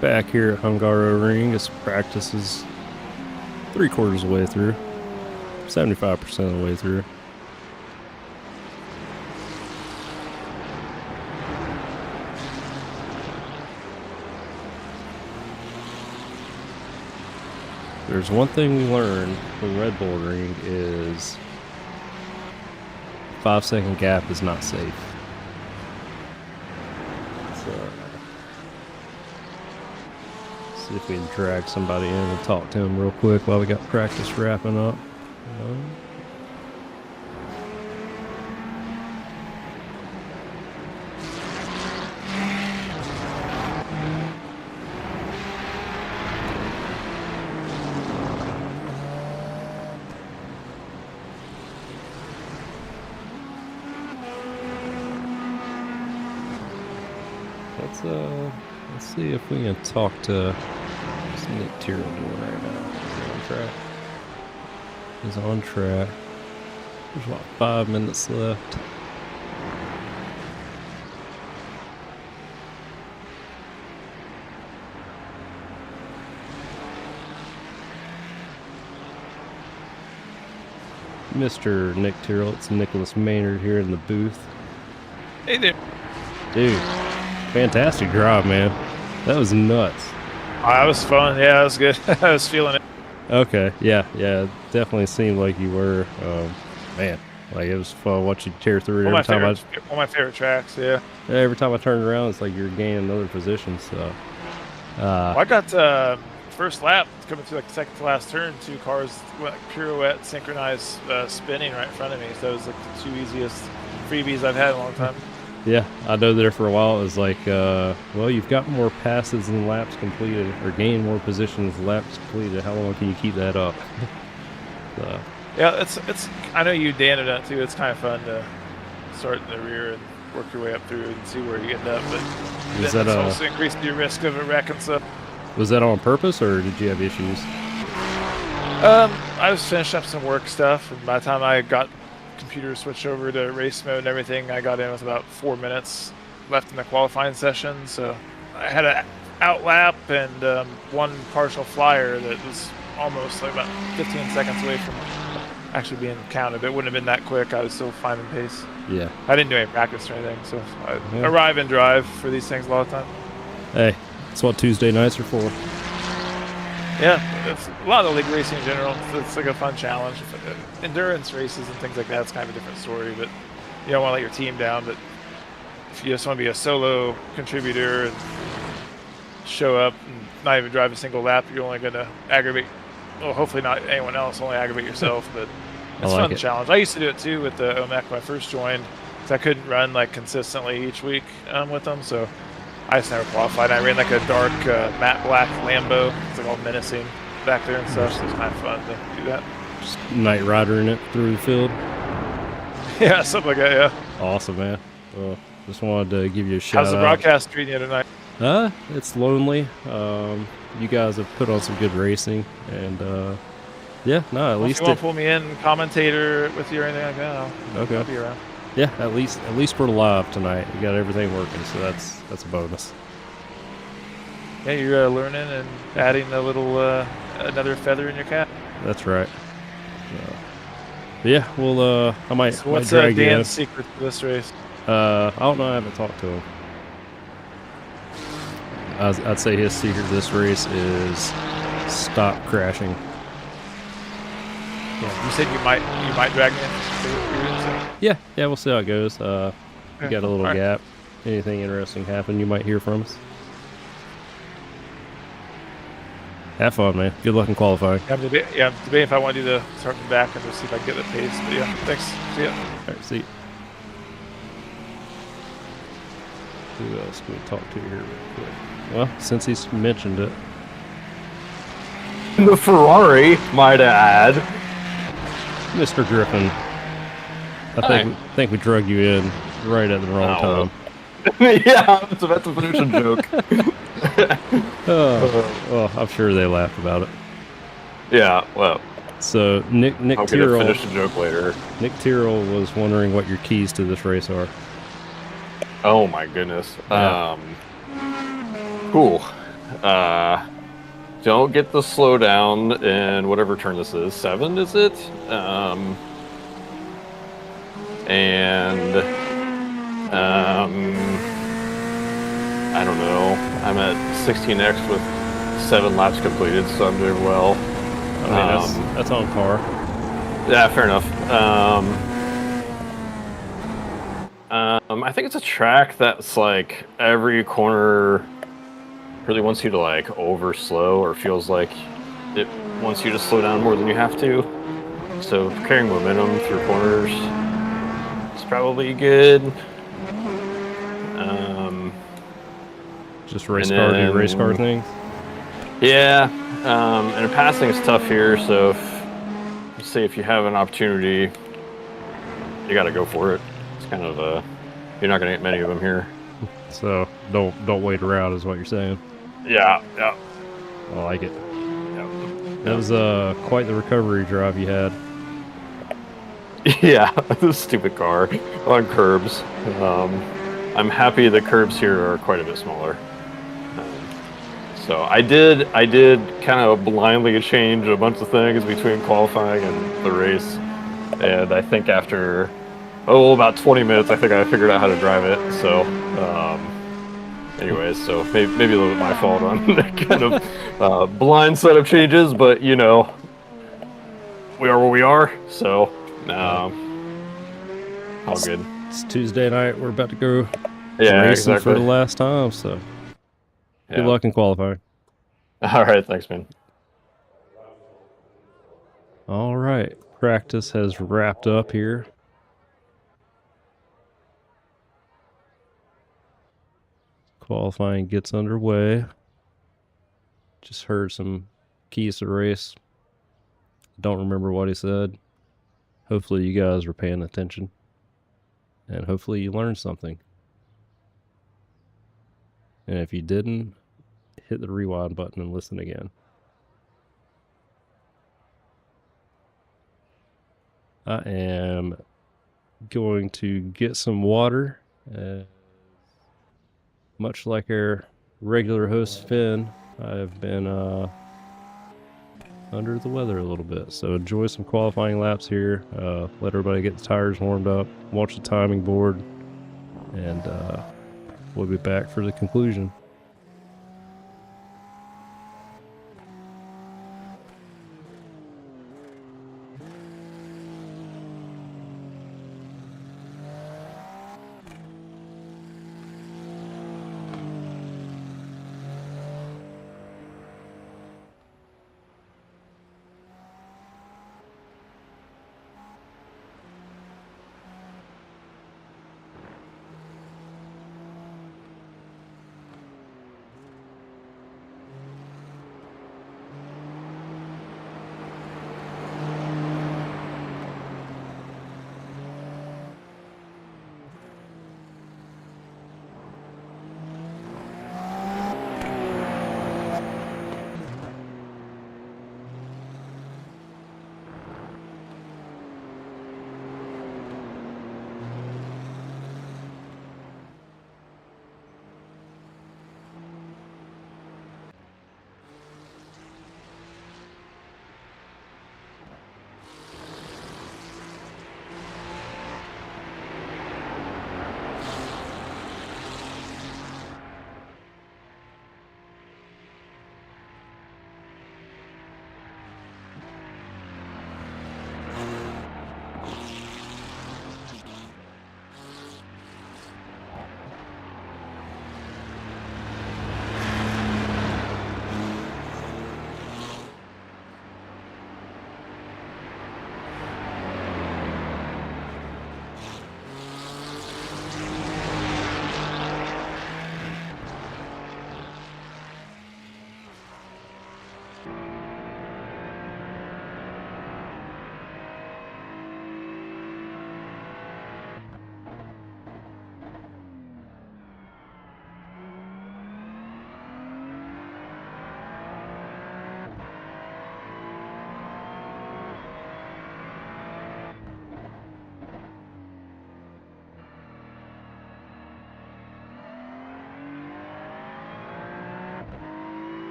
back here at Hungaroring. This practice is 3/4 of the way through. 75% of the way through. There's one thing we learned from Red Bull Ring is 5-second gap is not safe. See if we can drag somebody in and talk to him real quick while we got practice wrapping up. Let's see if we can talk to what's Nick Tyrrell doing right now. Is he on track? He's on track. There's about 5 minutes left. Mr. Nick Tyrrell, it's Nicholas Maynard here in the booth. Hey there. Dude, fantastic drive, man. That was nuts. That was fun. Yeah, that was good. I was feeling it. Okay, yeah, definitely seemed like you were. Man, like it was fun watching you tear through it One every time. of my favorite tracks. Yeah. Every time I turned around, it's like you're gaining another position. So. Well, I got first lap coming through like the second to last turn. 2 cars went like pirouette, synchronized, spinning right in front of me. So it was like the 2 easiest freebies I've had in a long time. Yeah, I know there for a while it was like, well, you've got more passes than laps completed, or gained more positions than laps completed. How long can you keep that up? So. Yeah, it's. I know you, Dan, have done it too. It's kind of fun to start in the rear and work your way up through and see where you end up. But was that also increased your risk of a wreck and stuff. Was that on purpose, or did you have issues? I was finishing up some work stuff, and by the time I got computer switched over to race mode and everything, I got in with about 4 minutes left in the qualifying session. So I had an out lap and 1 partial flyer that was almost like about 15 seconds away from actually being counted. It wouldn't have been that quick. I was still finding pace. Yeah. I didn't do any practice or anything, so I arrive and drive for these things a lot of the time. Hey, that's what Tuesday nights are for. Yeah, it's a lot of league racing in general. It's like a fun challenge. Endurance races and things like that, it's kind of a different story, but you don't want to let your team down. But if you just want to be a solo contributor and show up and not even drive a single lap, you're only going to aggravate, well, hopefully not anyone else, only aggravate yourself. But it's a fun challenge. I used to do it too with the OMEC when I first joined, because I couldn't run like consistently each week with them, so I just never qualified. I ran like a dark matte black Lambo. It's like all menacing back there and stuff, so it's kind of fun to do that. Just night riding it through the field. Yeah, something like that, yeah. Awesome, man. Well, just wanted to give you a shout out. How's the broadcast treating you tonight? It's lonely. You guys have put on some good racing, and yeah, no, at least you won't pull me in, commentator with you or anything like that, I'll be around. Yeah, at least we're live tonight. We got everything working, so that's a bonus. Yeah, you're learning and adding a little another feather in your cap. That's right. Yeah, well, I might. So what's drag Dan's secret to this race? I don't know. I haven't talked to him. I'd say his secret to this race is stop crashing. Yeah, you said you might drag me in. Yeah, we'll see how it goes. We got a little gap. Anything interesting happen, you might hear from us. Have fun, man. Good luck in qualifying. I'm debating if I want to do the start from back and just see if I can get the pace. But yeah, thanks. See ya. All right, see you. Who else can we talk to here real quick? Well, since he's mentioned it. The Ferrari, might I add. Mr. Griffin. I think we drug you in right at the wrong time. Yeah, that's a finish a joke. Well, I'm sure they laughed about it. Yeah, well. So Nick Tyrrell. Finish the joke later. Nick Tyrrell was wondering what your keys to this race are. Oh my goodness. Yeah. Cool. Don't get the slowdown in whatever turn this is. 7, is it? And I don't know. I'm at 16x with 7 laps completed, so I'm doing well. I mean, that's on par. Yeah, fair enough. I think it's a track that's like every corner really wants you to like over slow, or feels like it wants you to slow down more than you have to. So carrying momentum through corners is probably good. Just race car do race car things. Yeah, and passing is tough here. So if you have an opportunity, you got to go for it. It's kind of you're not gonna get many of them here. So don't wait around, is what you're saying. Yeah. I like it. Yeah. That was quite the recovery drive you had. Yeah, this stupid car on curbs. I'm happy the curbs here are quite a bit smaller. So I did kind of blindly change a bunch of things between qualifying and the race, and I think after about 20 minutes, I think I figured out how to drive it. So, anyways, so maybe a little bit my fault on that kind of blind set of changes, but you know, we are where we are. So, all good. It's Tuesday night. We're about to go Yeah, racing exactly. for the last time. So good luck in qualifying. All right, thanks, man. All right, practice has wrapped up here. Qualifying gets underway. Just heard some keys to the race. Don't remember what he said. Hopefully you guys were paying attention. And hopefully you learned something. And if you didn't, hit the rewind button and listen again. I am going to get some water. Much like our regular host Finn, I've been under the weather a little bit. So enjoy some qualifying laps here. Let everybody get the tires warmed up. Watch the timing board. And we'll be back for the conclusion.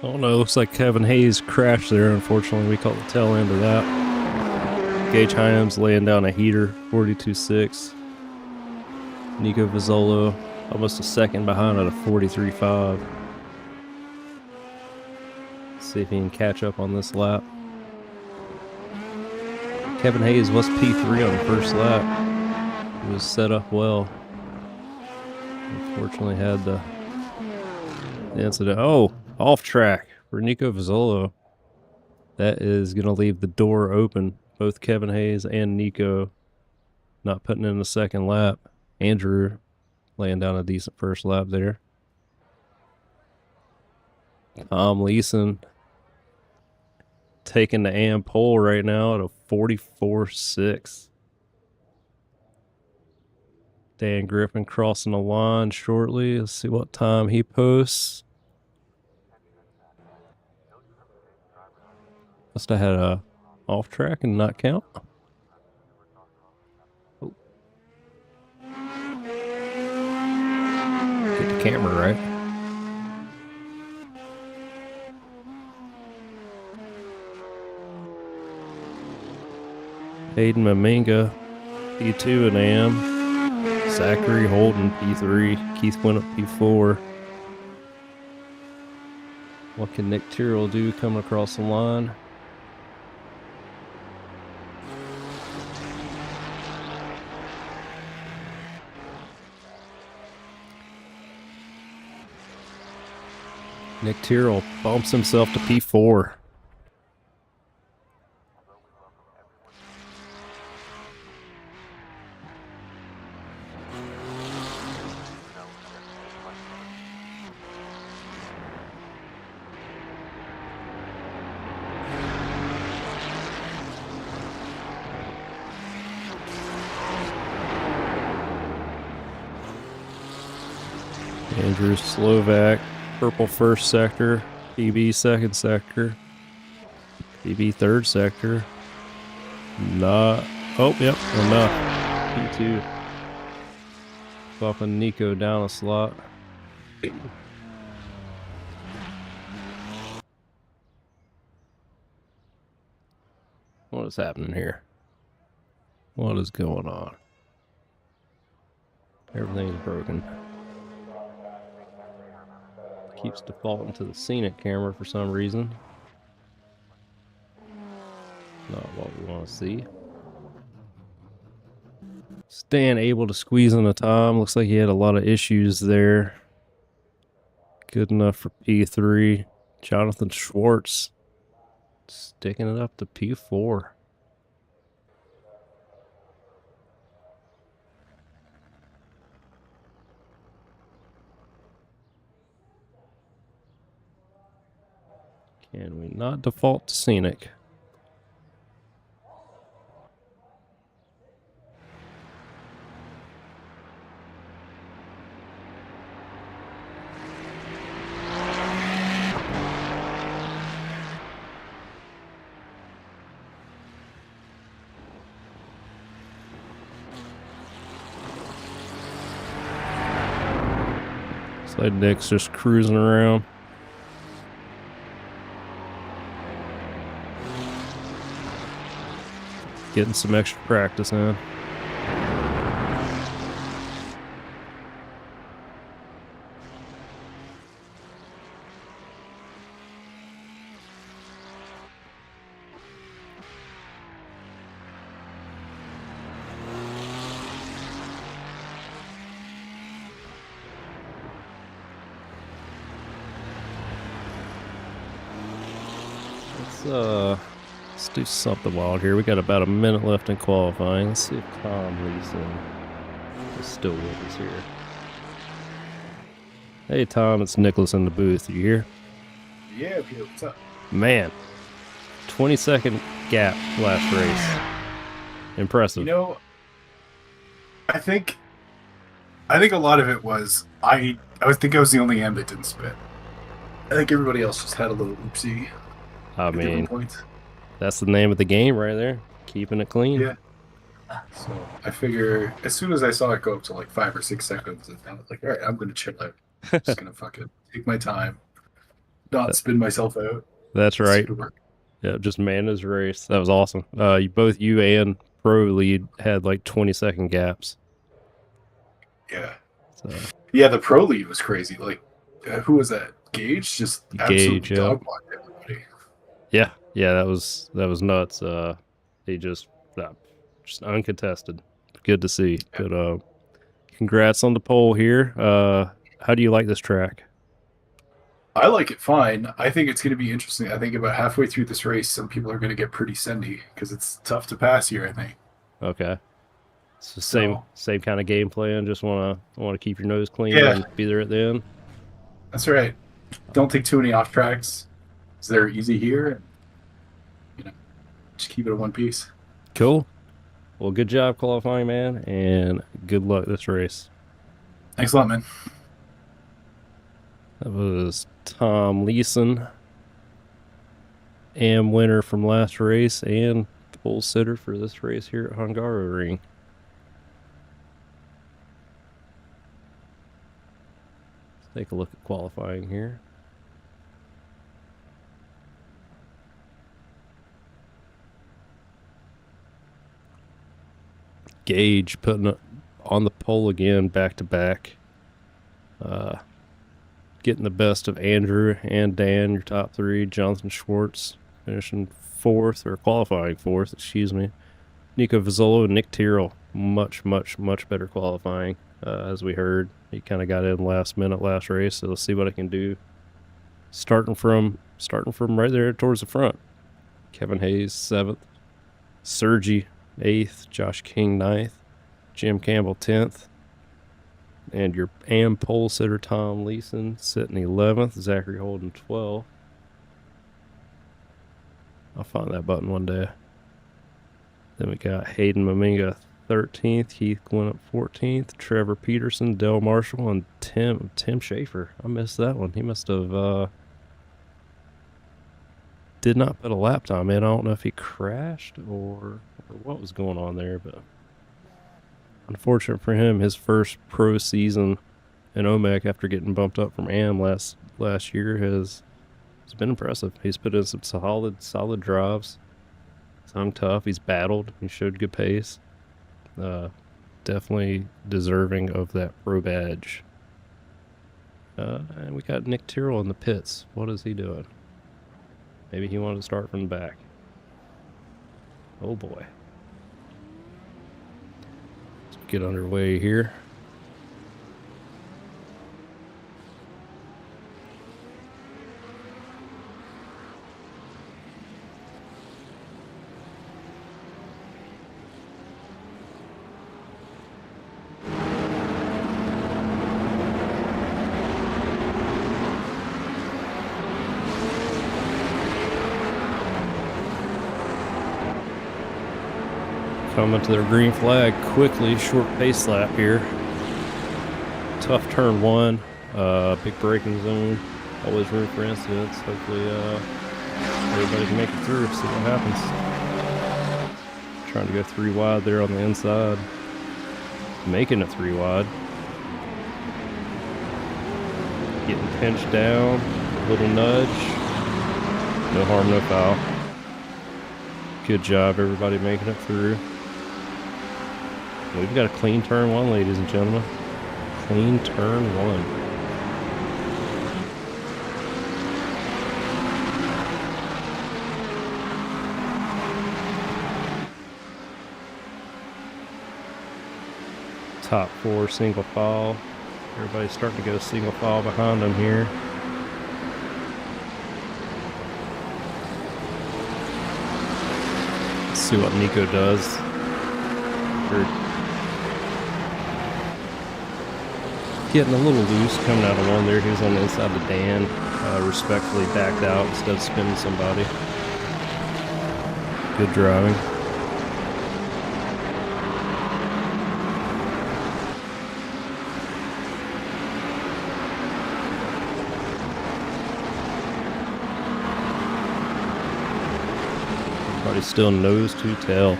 Oh no, looks like Kevin Hayes crashed there. Unfortunately, we caught the tail end of that. Gage Hyams laying down a heater, 42.6. Nico Vizzolo almost a second behind at a 43.5. See if he can catch up on this lap. Kevin Hayes was P3 on the first lap. He was set up well. Unfortunately had the incident. Oh, off track for Nico Vizzolo. That is going to leave the door open. Both Kevin Hayes and Nico not putting in a second lap. Andrew laying down a decent first lap there. Tom Leeson taking the AM pole right now at a 44.6. Dan Griffin crossing the line shortly. Let's see what time he posts. Must have had a off track and not count. Oh. Get the camera right. Hayden Maminga, P2 and AM. Zachary Holden, P3. Keith went up P4. What can Nick Tyrrell do coming across the line? Nick Tyrrell bumps himself to P4. Andrew Slovak, purple first sector, PB second sector, PB third sector. Not. Oh, yep, enough. P2. Bumping Nico down a slot. What is happening here? What is going on? Everything's broken. Keeps defaulting to the scenic camera for some reason. Not what we want to see. Stan able to squeeze in a time. Looks like he had a lot of issues there. Good enough for P3. Jonathan Schwartz sticking it up to P4. Can we not default to scenic? Looks like Nick's just cruising around. Getting some extra practice in. Let's do something wild here. We got about a minute left in qualifying. Let's see if Tom Leeson is still with us here. Hey Tom, it's Nicholas in the booth. You here? Yeah, Peter, what's up? Man, 20-second gap last race. Impressive. You know, I think a lot of it was I think I was the only AM that didn't spit. I think everybody else just had a little oopsie. I at different mean, points. that's the name of the game right there. Keeping it clean. Yeah. So I figure as soon as I saw it go up to like 5 or 6 seconds, I was like, all right, I'm gonna chill out. I'm just gonna fucking take my time. not spin myself out. That's right. Should work. Yeah, just man his race. That was awesome. You and Pro Lead had like 20-second gaps. Yeah. So Yeah, the pro lead was crazy. Like, who was that? Gage just absolutely Gage, yeah. dogwalked everybody. yeah, that was nuts. He just uncontested. Good to see. But congrats on the pole here. How do you like this track? I like it fine. I think it's going to be interesting. I think about halfway through this race, some people are going to get pretty sendy because it's tough to pass here, I think. Okay. It's the same kind of game plan. Just wanna keep your nose clean and be there at the end. That's right. Don't take too many off tracks. They're easy here. And, just keep it in one piece. Cool. Well, good job qualifying, man, and good luck this race. Thanks a lot, man. That was Tom Leeson, AM winner from last race and pole sitter for this race here at Hungaroring. Let's take a look at qualifying here. Gage putting it on the pole again, back to back. Getting the best of Andrew and Dan, your top three. Jonathan Schwartz finishing fourth, or qualifying fourth, excuse me. Nico Vizzolo and Nick Tyrrell, much better qualifying, as we heard. He kind of got in last minute last race, so let's see what I can do. Starting from right there towards the front. Kevin Hayes, 7th. Sergi, 8th. Josh King, 9th. Jim Campbell, 10th. And your AM pole sitter, Tom Leeson, sitting 11th. Zachary Holden, 12th. I'll find that button one day. Then we got Hayden Maminga, 13th. Heath Glenn 14th. Trevor Peterson, Dale Marshall, and Tim Schaefer. I missed that one. He must have did not put a lap time in. I don't know if he crashed or what was going on there, but unfortunate for him, his first pro season in OMEC after getting bumped up from AM last year has been impressive. He's put in some solid drives. He's hung tough. He's battled. He showed good pace. Definitely deserving of that pro badge. And we got Nick Tyrrell in the pits. What is he doing? Maybe he wanted to start from the back. Oh boy. Let's get underway here. Coming to their green flag quickly, short pace lap here. Tough turn one, big braking zone, always room for incidents. Hopefully everybody can make it through, see what happens. Trying to go 3 wide there on the inside. Making it 3 wide. Getting pinched down, a little nudge. No harm, no foul. Good job, everybody making it through. We've got a clean turn 1, ladies and gentlemen. Clean turn 1. Top 4 single file. Everybody's starting to go single file behind them here. Let's see what Nico does. Getting a little loose coming out of one there. He was on the inside of Dan. Respectfully backed out instead of spinning somebody. Good driving. Everybody's still nose to tail.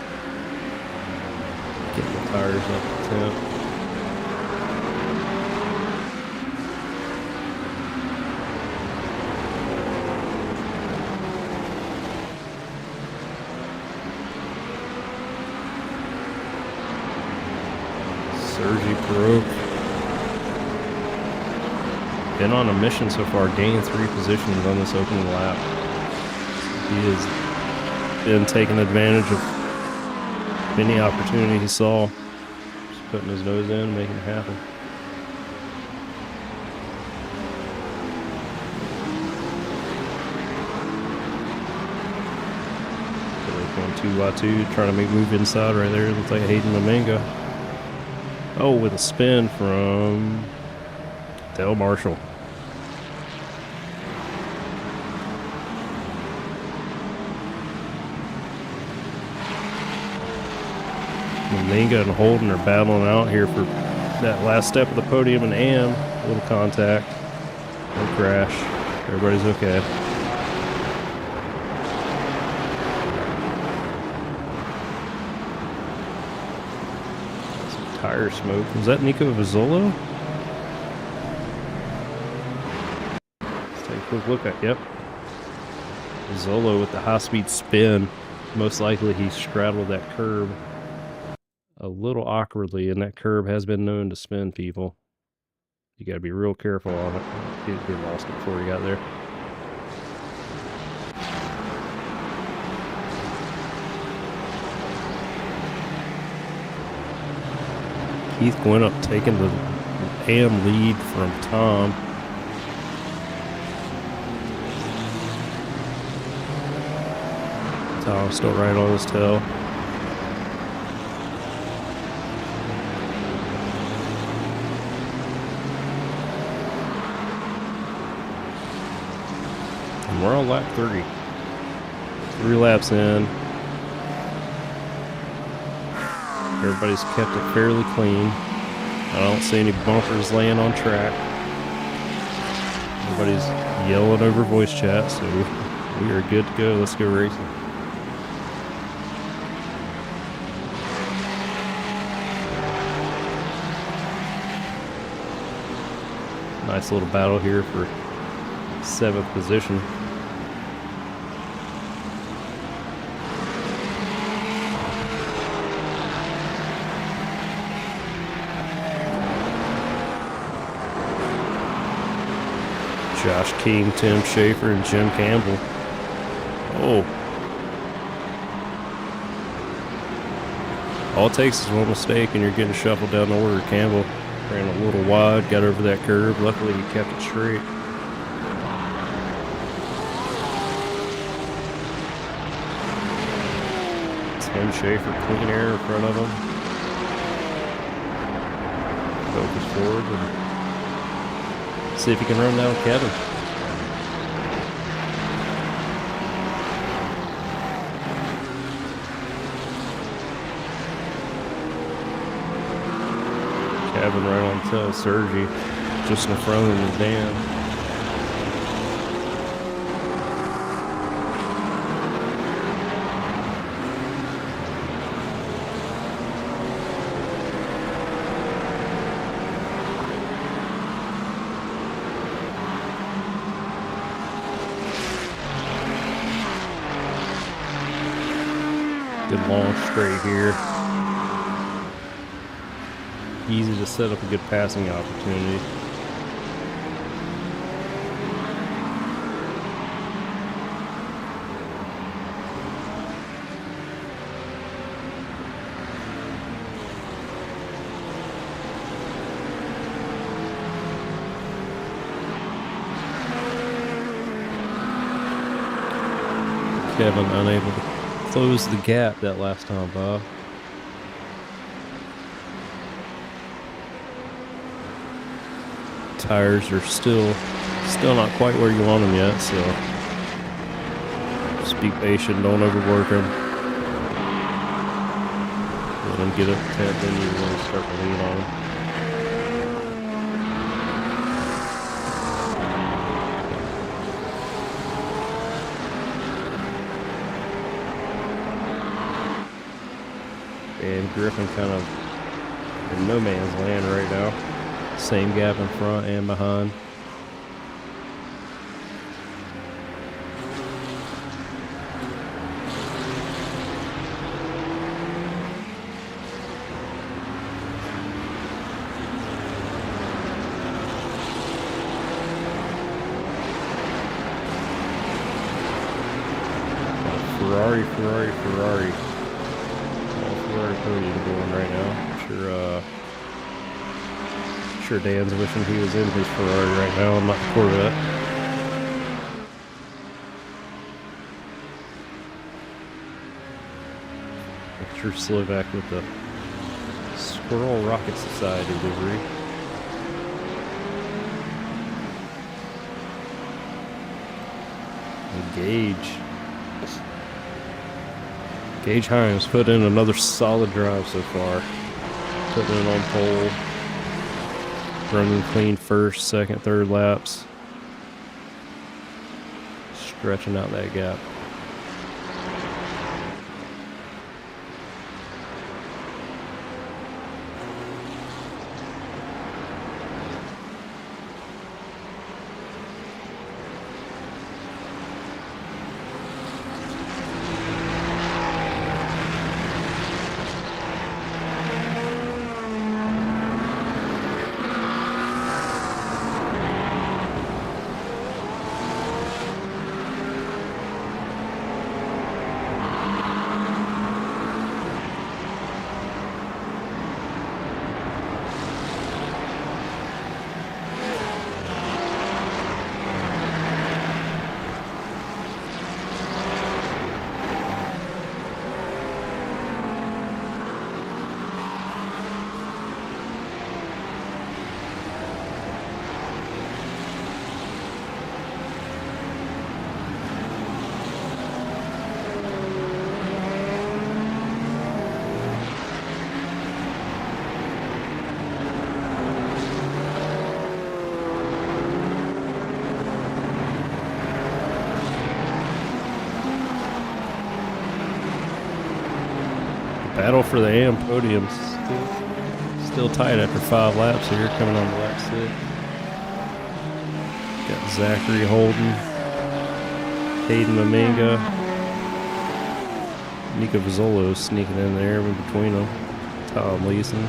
Getting the tires up to temp. broke. Been on a mission so far, gained 3 positions on this opening lap. He has been taking advantage of any opportunity he saw. Just putting his nose in, making it happen. Going 2x2, trying to make move inside right there. Looks like Hayden Maminga. Oh, with a spin from Dale Marshall. Maminga and Holden are battling out here for that last step of the podium, and a little contact, no crash. Everybody's okay. Some tire smoke. Was that Nico Vizzolo? Let's take a quick look at. Yep. Vizzolo with the high-speed spin. Most likely he straddled that curb a little awkwardly, and that curb has been known to spin people. You got to be real careful on it. He lost it before he got there. Keith Gwinnett taking the AM lead from Tom. Tom still right on his tail. We're on lap 3. 3 laps in. Everybody's kept it fairly clean. I don't see any bumpers laying on track. Everybody's yelling over voice chat, so we are good to go. Let's go racing. Nice little battle here for 7th position. Josh King, Tim Schaefer, and Jim Campbell. Oh. All it takes is one mistake and you're getting shuffled down the order. Campbell ran a little wide, got over that curve. Luckily, he kept it straight. Tim Schaefer, clean air in front of him. Focus forward and see if he can run down Kevin. Kevin right on to Sergi, just in front of the dam. Good long straight here. Easy to set up a good passing opportunity. Kevin unable to close the gap that last time, Bob. Tires are still not quite where you want them yet, so just be patient, don't overwork them. Let them get up to 10, then you really start to lean on them. And Griffin kind of in no man's land right now. Same gap in front and behind. Ferrari. All Ferrari podium going right now. Sure Dan's wishing he was in his Ferrari right now, not the Corvette. Victor Slovak with the Squirrel Rocket Society livery. And Gage Himes put in another solid drive so far. Putting it on pole. Running clean first, second, third laps. Stretching out that gap. Battle for the AM podium still tight after 5 laps here, coming on to lap 6. Got Zachary Holden, Hayden Maminga, Nico Vizzolo sneaking in there in between them, Tom Leeson,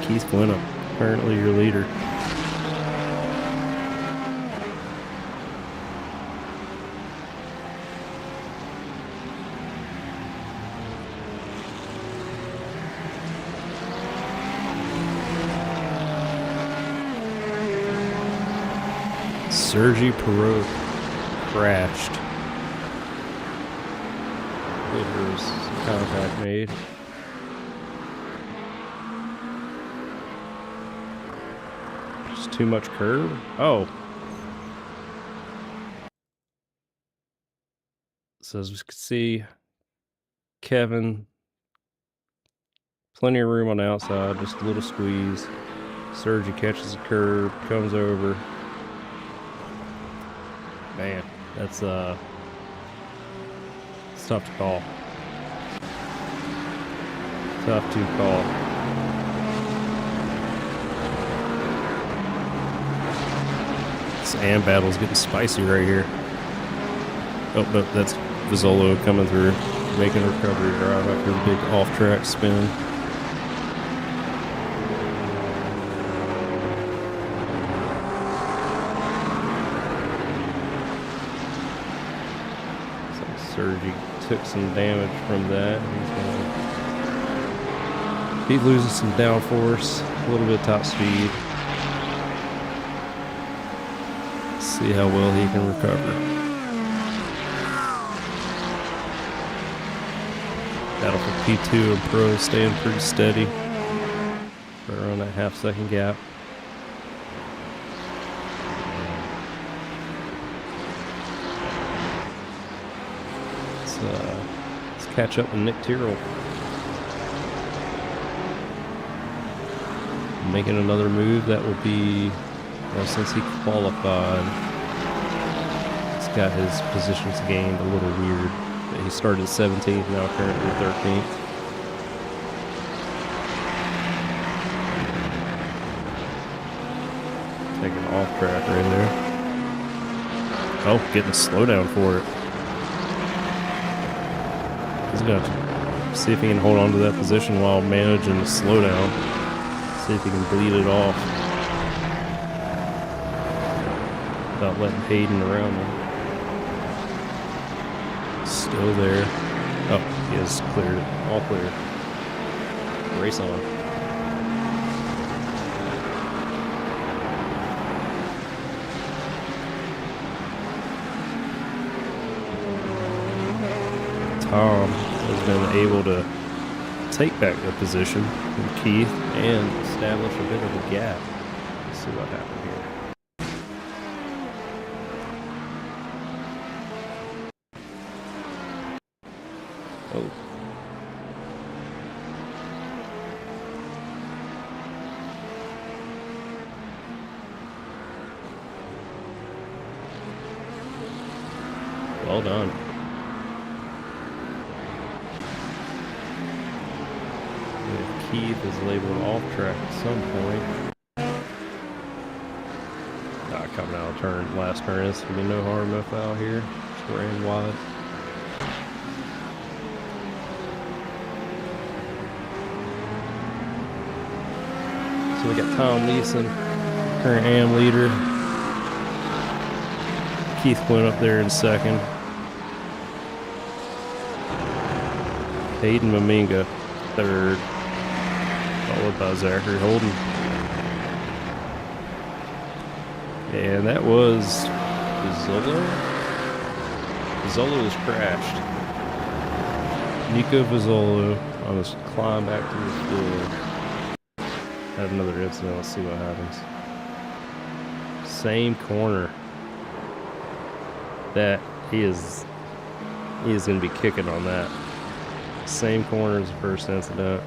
Keith Glenham, currently your leader. Sergi Perot crashed. There's some contact made. Just too much curb. Oh. So as we can see, Kevin, plenty of room on the outside, just a little squeeze. Sergi catches the curb, comes over. Man, that's it's tough to call. Tough to call. This AM battle's getting spicy right here. Oh, but that's Vizzolo coming through, making a recovery drive after a big off-track spin. Sergi took some damage from that. He loses some downforce, a little bit of top speed. See how well he can recover. Battle for P2 and Pro staying pretty steady. Right around that half-second gap. Let's catch up with Nick Tyrrell. Making another move that will be, well, since he qualified, he's got his positions gained a little weird. He started 17th, now currently 13th. Taking off track right there. Oh, getting a slowdown for it. He's going to see if he can hold on to that position while managing the slowdown. See if he can bleed it off without letting Hayden around him. Still there. Oh, he has cleared it. All clear. Race on. Tom has been able to take back the position from Keith and establish a bit of a gap. Let's see what happened here. Oh. Well done. If Keith is labeled off track at some point. Coming out of turn, last turn, it's going to be no harm, no foul here. Just ran wide. So we got Tom Leeson, current AM leader. Keith went up there in second. Hayden Maminga, third. Followed by Zachary Holden. And that was Vizzolo. Vizzolo was crashed. Nico Vizzolo on his climb back to the floor. Had another incident. Let's see what happens. Same corner. That he is going to be kicking on that. Same corner as the first incident.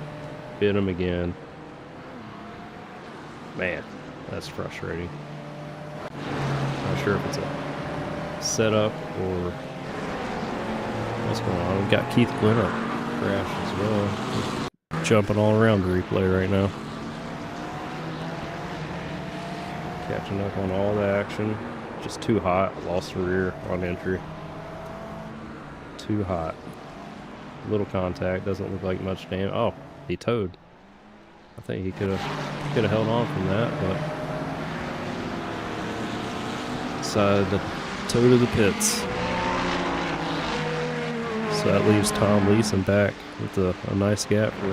Bit him again. Man, that's frustrating. Not sure if it's a setup or what's going on. We've got Keith Glennup crashed as well. He's jumping all around the replay right now. Catching up on all the action. Just too hot. Lost the rear on entry. Too hot. Little contact. Doesn't look like much damage. Oh, he towed. I think he could have held on from that, but decided to tow to the pits. So that leaves Tom Leeson back with a nice gap for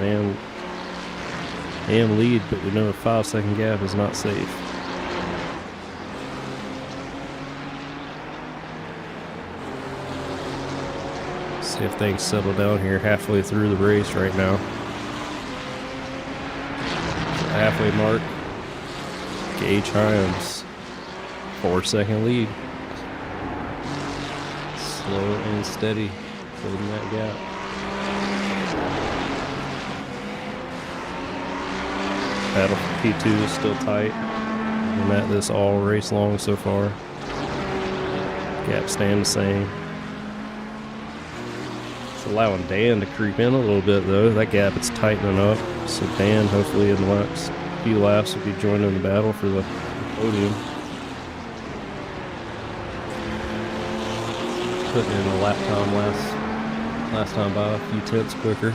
AM lead, but we know a 5-second gap is not safe. See if things settle down here halfway through the race right now. The halfway mark. Gage Hyams, 4-second lead. Slow and steady, holding that gap. Battle for P2 is still tight. Been at this all race long so far. Gap staying the same. Allowing Dan to creep in a little bit though. That gap is tightening up. So Dan hopefully in the next few laps will be joining the battle for the podium. Putting in a lap time last time by a few tenths quicker.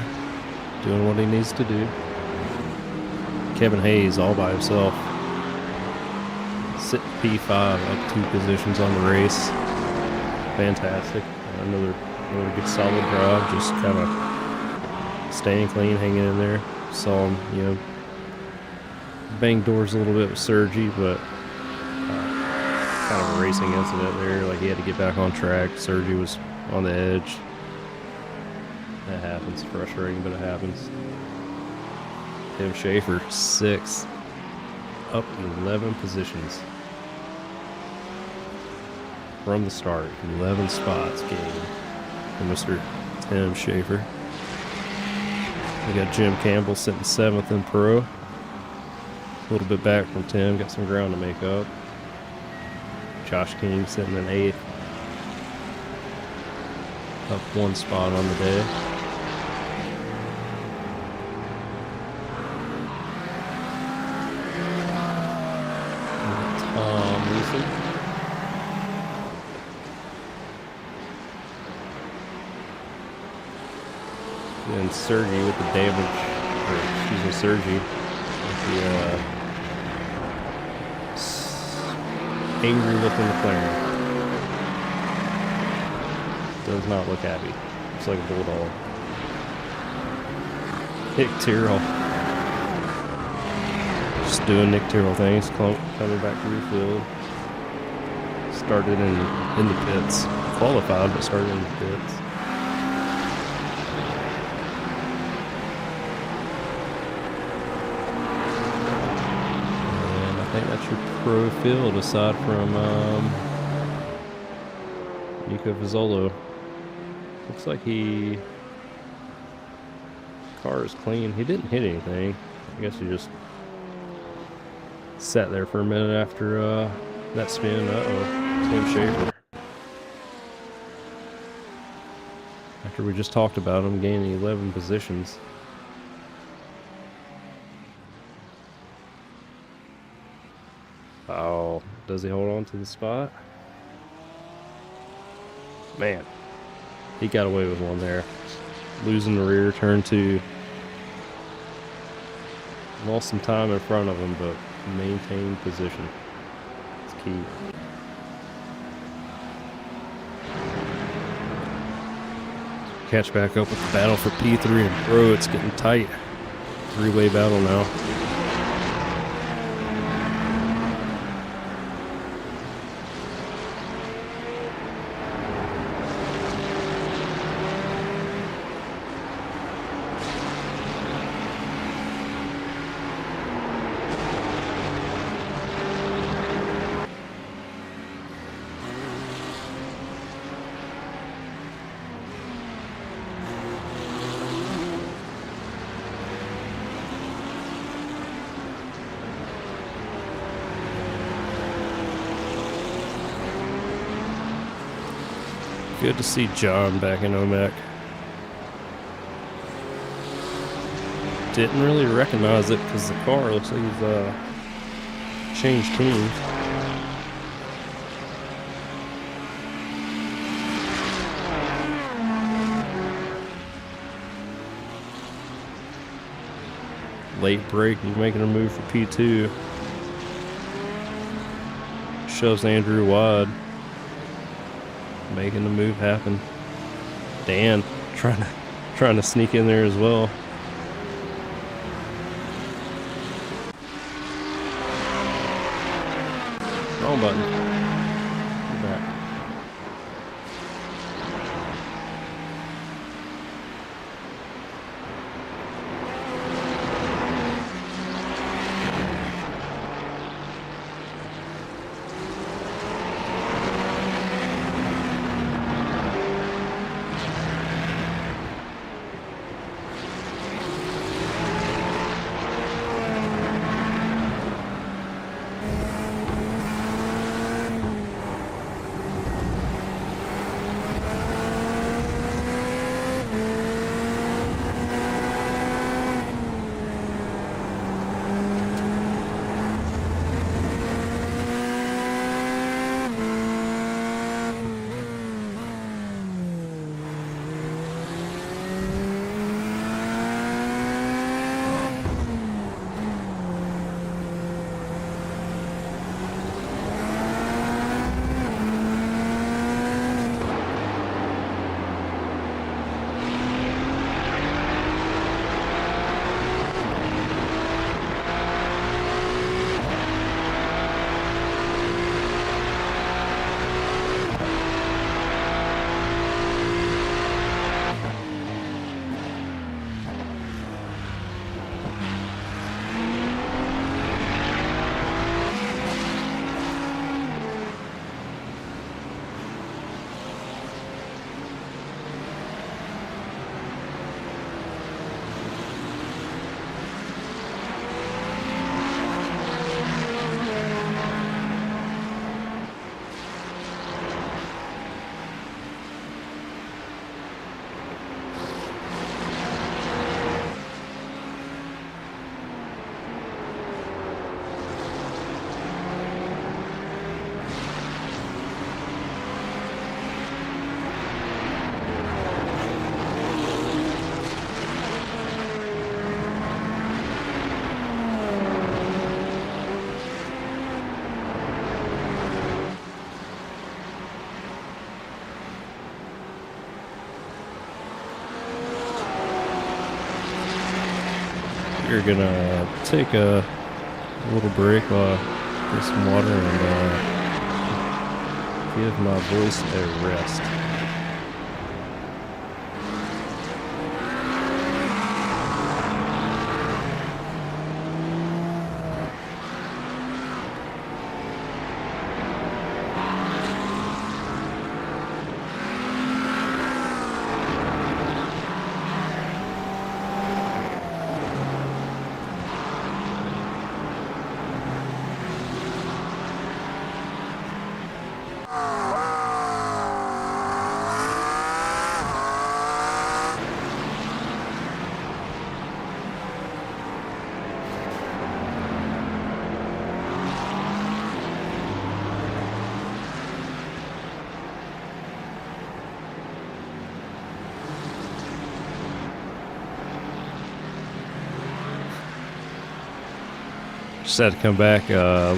Doing what he needs to do. Kevin Hayes all by himself. Sitting P5 up 2 positions on the race. Fantastic. Another good solid drive, just kind of staying clean, hanging in there. Saw him, bang doors a little bit with Sergi, but kind of a racing incident there. Like he had to get back on track. Sergi was on the edge. That happens. Frustrating, but it happens. Tim Schaefer, 6th, up 11 positions from the start. 11 spots gained. Mr. Tim Schaefer. We got Jim Campbell sitting 7th in pro. A little bit back from Tim, got some ground to make up. Josh King sitting in 8th. Up 1 spot on the day. Tom Leeson. And Sergi with the damage, Sergi with the angry look in the McLaren. Does not look happy. Looks like a bulldog. Nick Tyrrell. Just doing Nick Tyrrell things. Coming back to the field. Started in the pits. Qualified, but started in the pits. And I think that's your pro field aside from Nico Vizzolo. Looks like car is clean. He didn't hit anything. I guess he just sat there for a minute after that spin. Tim Schaefer. After we just talked about him gaining 11 positions. Oh, does he hold on to the spot? Man, he got away with one there. Losing the rear, turn 2. Lost some time in front of him, but maintained position. It's key. Catch back up with the battle for P3 and Pro. It's getting tight. 3-way battle now. Good to see John back in OMEC. Didn't really recognize it because the car looks like he's changed teams. Late break, he's making a move for P2. Shoves Andrew wide. Making the move happen. Dan trying to sneak in there as well. Wrong button. Go back. we're gonna take a little break while I get some water and give my voice a rest. Just had to come back.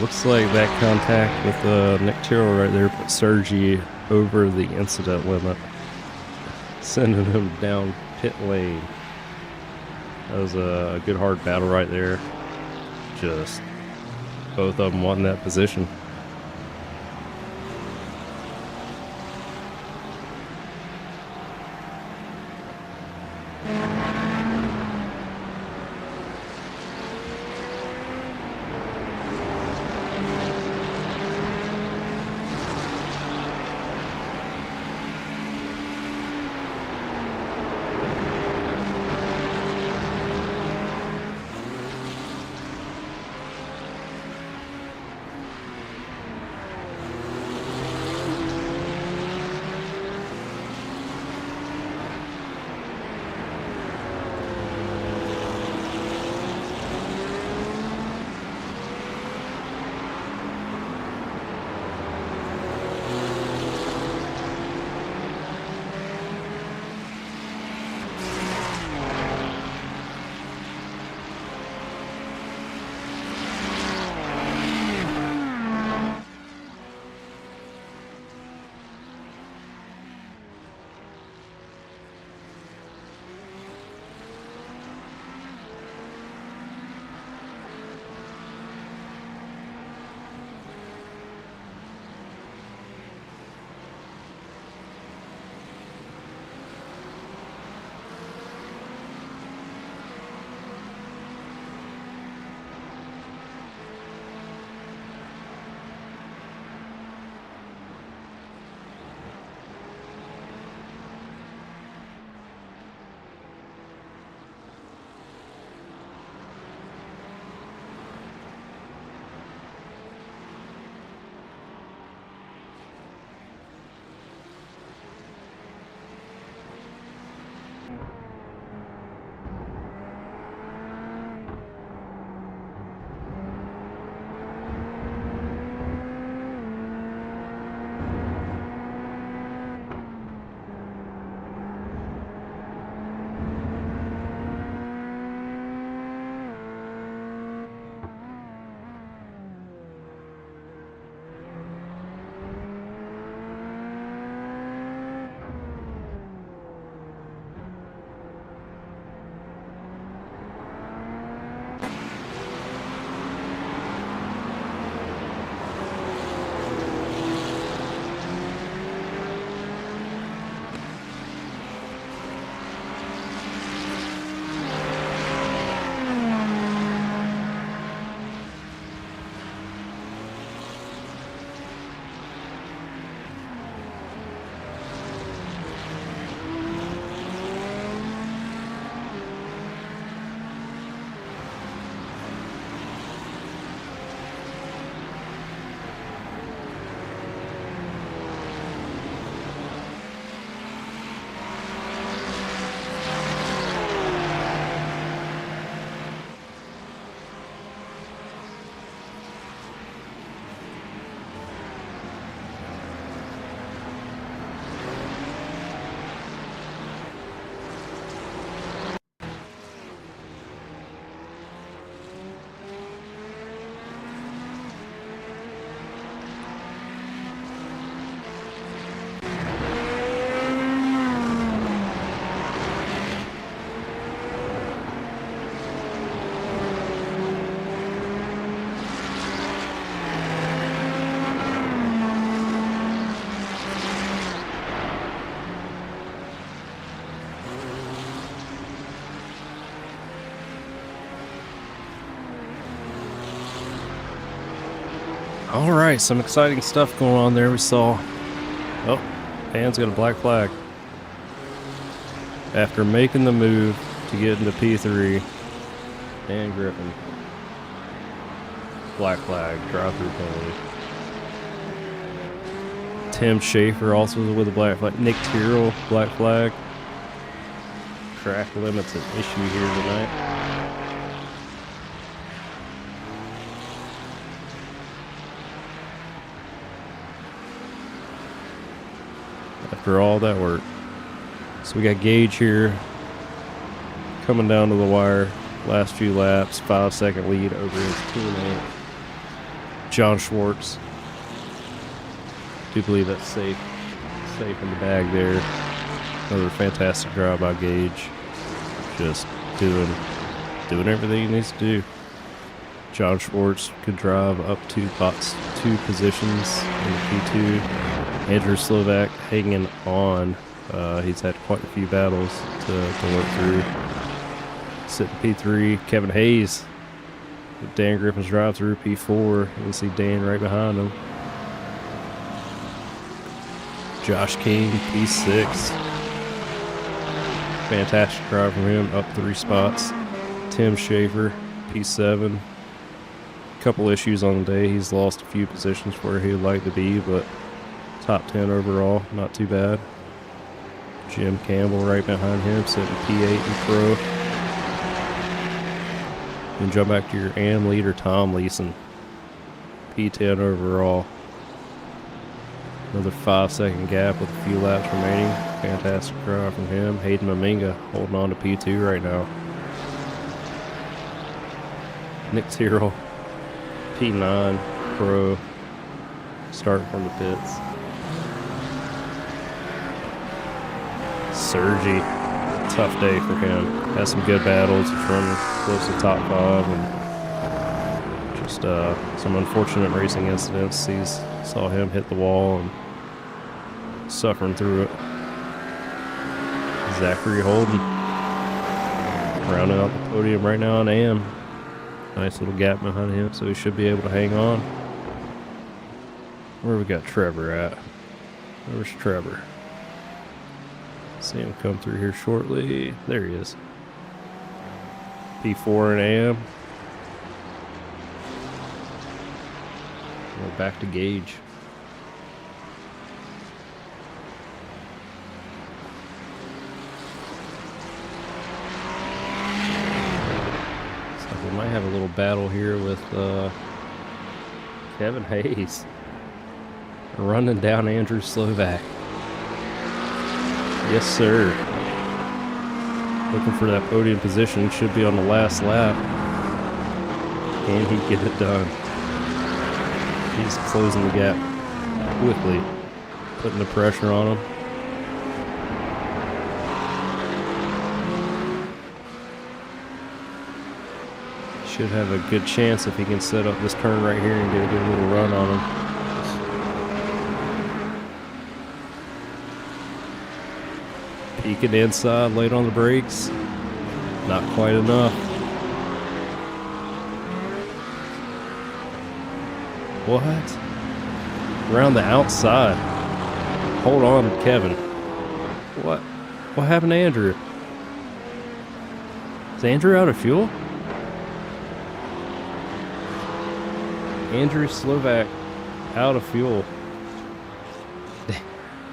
Looks like that contact with Nick Terrell right there put Sergi over the incident limit, sending him down pit lane. That was a good hard battle right there. Just both of them wanting that position. All right, some exciting stuff going on there. We saw, oh, Dan's got a black flag. After making the move to get into P3, Dan Griffin, black flag, drive-through penalty. Tim Schaefer also with a black flag. Nick Tyrrell, black flag. Track limits an issue here tonight. After all that work. So we got Gage here coming down to the wire. Last few laps, 5-second lead over his teammate, John Schwartz. Do believe that's safe in the bag there. Another fantastic drive by Gage. Just doing everything he needs to do. John Schwartz could drive up to spots, 2 positions in the P2. Andrew Slovak hanging on. He's had quite a few battles to work through. Sitting P3, Kevin Hayes. Dan Griffin's drive through P4. You can see Dan right behind him. Josh King, P6. Fantastic drive from him, up 3 spots. Tim Schaefer, P7. Couple issues on the day. He's lost a few positions where he would like to be, but top 10 overall, not too bad. Jim Campbell right behind him, sitting P8 in pro. Then jump back to your AM leader, Tom Leeson, P10 overall. Another 5-second gap with a few laps remaining. Fantastic drive from him. Hayden Maminga holding on to P2 right now. Nick Tyrrell, P9 pro, starting from the pits. Sergi, tough day for him. Has some good battles. He's running close to top 5 and just some unfortunate racing incidents. Saw him hit the wall and suffering through it. Zachary Holden rounding out the podium right now on AM. Nice little gap behind him, so he should be able to hang on. Where we got Trevor at? Where's Trevor? See him come through here shortly. There he is. P4 and AM. We're back to Gage. So we might have a little battle here with Kevin Hayes running down Andrew Slovak. Yes, sir. Looking for that podium position. Should be on the last lap. Can he get it done? He's closing the gap quickly, putting the pressure on him. Should have a good chance if he can set up this turn right here and get a good little run on him. Peeking inside, late on the brakes. Not quite enough. What? Around the outside. Hold on, Kevin. What? What happened to Andrew? Is Andrew out of fuel? Andrew Slovak out of fuel.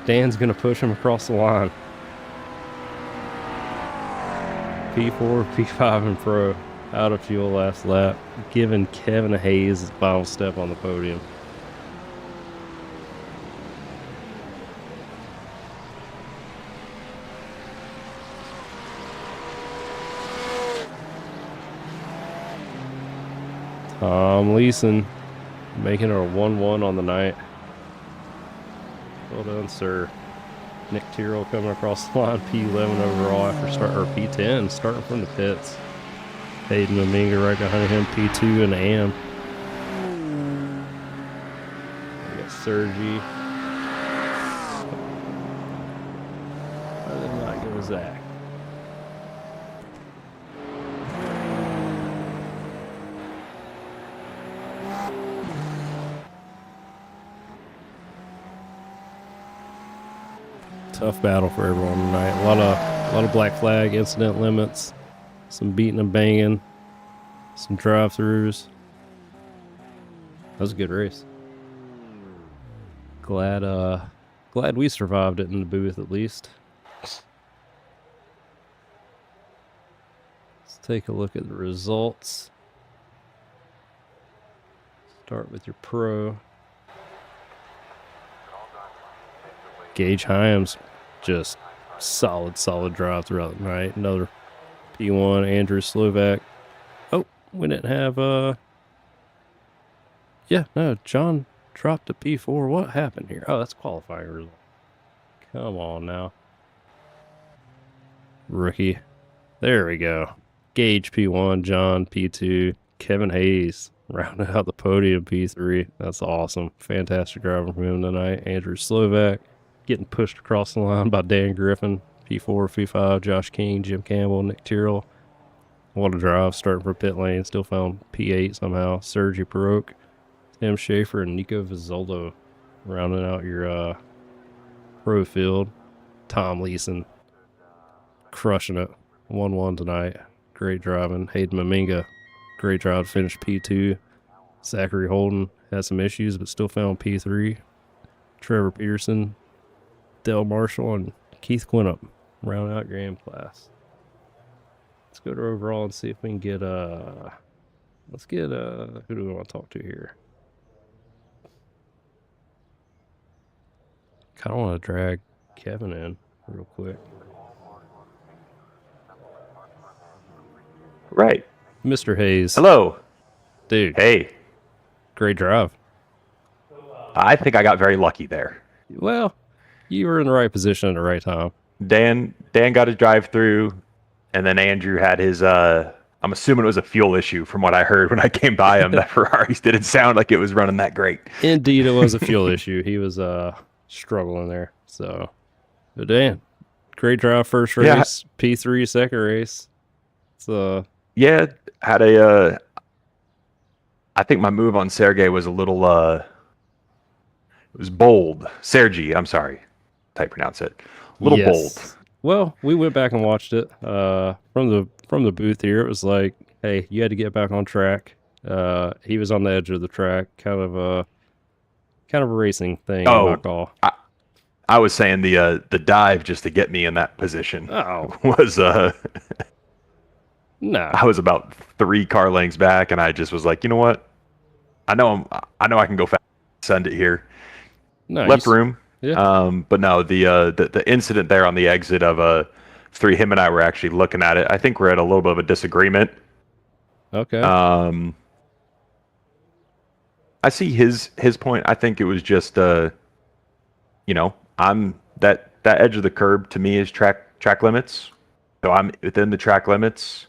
Dan's gonna push him across the line. P4, P5 and pro, out of fuel last lap, giving Kevin Hayes his final step on the podium. Tom Leeson making it a 1-1 on the night. Well done, sir. Nick Tyrrell coming across the line, P11 overall after P10, starting from the pits. Hayden Maminga right behind him, P2 and AM. We got Sergi. Why did they not give us Zach? Tough battle for everyone tonight. A lot of black flag incident limits, some beating and banging, some drive-throughs. That was a good race. Glad we survived it in the booth at least. Let's take a look at the results. Start with your pro. Gage Hyams, just solid drive throughout the night. Another P1, Andrew Slovak. Oh, we didn't have, yeah, no, John dropped a P4. What happened here? Oh, that's qualifying result. Come on now. Rookie. There we go. Gage P1, John P2, Kevin Hayes rounded out the podium P3. That's awesome. Fantastic driving from him tonight. Andrew Slovak getting pushed across the line by Dan Griffin. P4, P5, Josh King, Jim Campbell, Nick Tyrrell. What a drive starting from pit lane. Still found P8 somehow. Sergi Perot, Tim Schaefer, and Nico Vizzolo rounding out your pro field. Tom Leeson crushing it. 1-1 tonight. Great driving. Hayden Maminga, great drive to finish P2. Zachary Holden had some issues but still found P3. Trevor Pearson, Dale Marshall, and Keith Quinup round out your AM class. Let's go to overall and see if we can get let's get who do we want to talk to here? Kind of want to drag Kevin in real quick. Right. Mr. Hayes. Hello. Dude. Hey. Great drive. I think I got very lucky there. Well, you were in the right position at the right time. Dan got his drive through, and then Andrew had his I'm assuming it was a fuel issue from what I heard when I came by him. That Ferraris didn't sound like it was running that great. Indeed, it was a fuel issue. He was struggling there. So, but Dan, great drive first race, Yeah. P3 second race. So yeah, had a I think my move on Sergey was a little it was bold. Sergey, I'm sorry. How you pronounce it. A little bold. Well, we went back and watched it from the booth here. It was like, hey, you had to get back on track. He was on the edge of the track, kind of a racing thing. I was saying the dive just to get me in that position was Nah. I was about 3 car lengths back, and I just was like, you know what? I know I can go fast. Send it here. No, Left room. Yeah. But no, the incident there on the exit of 3, him and I were actually looking at it. I think we're at a little bit of a disagreement. Okay. I see his point. I think it was just I'm that edge of the curb to me is track limits. So I'm within the track limits.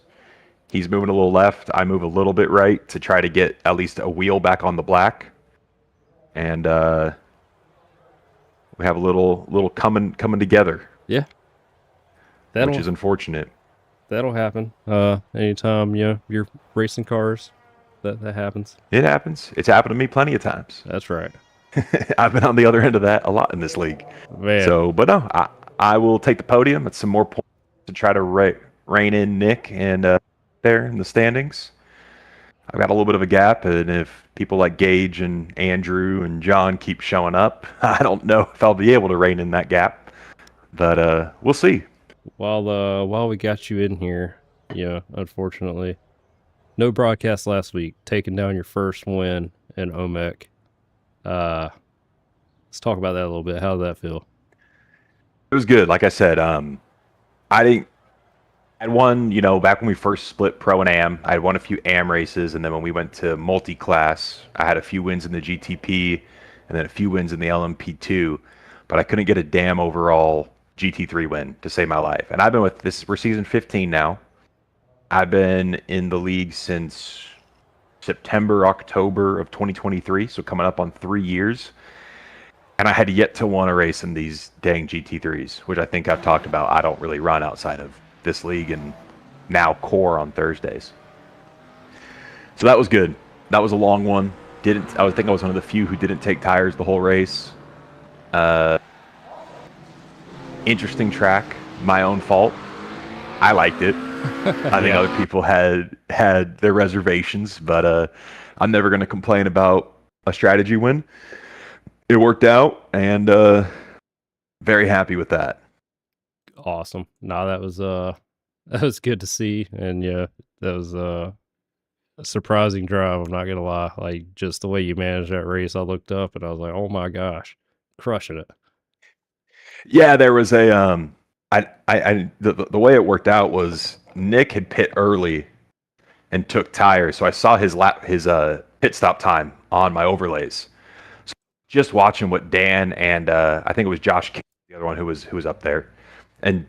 He's moving a little left. I move a little bit right to try to get at least a wheel back on the black. And we have a little coming together. Yeah. Which is unfortunate. That'll happen. Anytime you're racing cars, that happens. It happens. It's happened to me plenty of times. That's right. I've been on the other end of that a lot in this league. Man. So, but no, I will take the podium. It's some more points to try to rein in Nick and there in the standings. I've got a little bit of a gap, and if people like Gage and Andrew and John keep showing up, I don't know if I'll be able to rein in that gap. But we'll see. While we got you in here, unfortunately, no broadcast last week, taking down your first win in OMEC. Let's talk about that a little bit. How did that feel? It was good. Like I said, I had won, back when we first split pro and AM, I had won a few AM races, and then when we went to multi-class, I had a few wins in the GTP, and then a few wins in the LMP2, but I couldn't get a damn overall GT3 win to save my life. And I've been with this, we're season 15 now. I've been in the league since September, October of 2023, so coming up on 3 years. And I had yet to win a race in these dang GT3s, which I think I've talked about. I don't really run outside of this league and now core on Thursdays. So that was good. That was a long one. I think I was one of the few who didn't take tires the whole race. interesting track. My own fault. I liked it. I think other people had their reservations, but I'm never going to complain about a strategy win. It worked out, and very happy with that. Awesome. No, that was good to see, and yeah, that was a surprising drive. I'm not gonna lie. Like just the way you managed that race, I looked up and I was like, oh my gosh, crushing it. Yeah, there was a the way it worked out was Nick had pit early and took tires, so I saw his pit stop time on my overlays. So just watching what Dan and I think it was Josh, the other one who was up there, and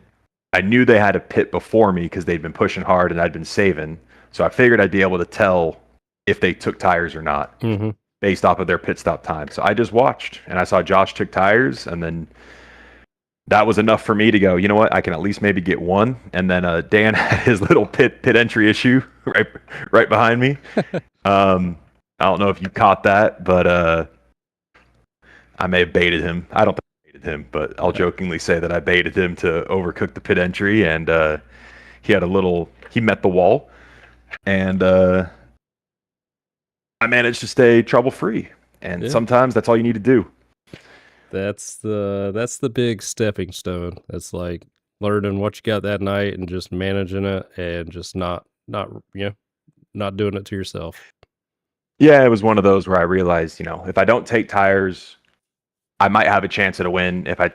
I knew they had a pit before me because they'd been pushing hard and I'd been saving. So I figured I'd be able to tell if they took tires or not based off of their pit stop time. So I just watched and I saw Josh took tires, and then that was enough for me to go, you know what, I can at least maybe get one. And then Dan had his little pit entry issue right behind me. I don't know if you caught that, but I may have baited him. I don't think I baited him, but I'll jokingly say that I baited him to overcook the pit entry, and he met the wall, and I managed to stay trouble free. And sometimes that's all you need to do. That's the big stepping stone. It's like learning what you got that night and just managing it, and just not doing it to yourself. Yeah, it was one of those where I realized, if I don't take tires, I might have a chance at a win. If I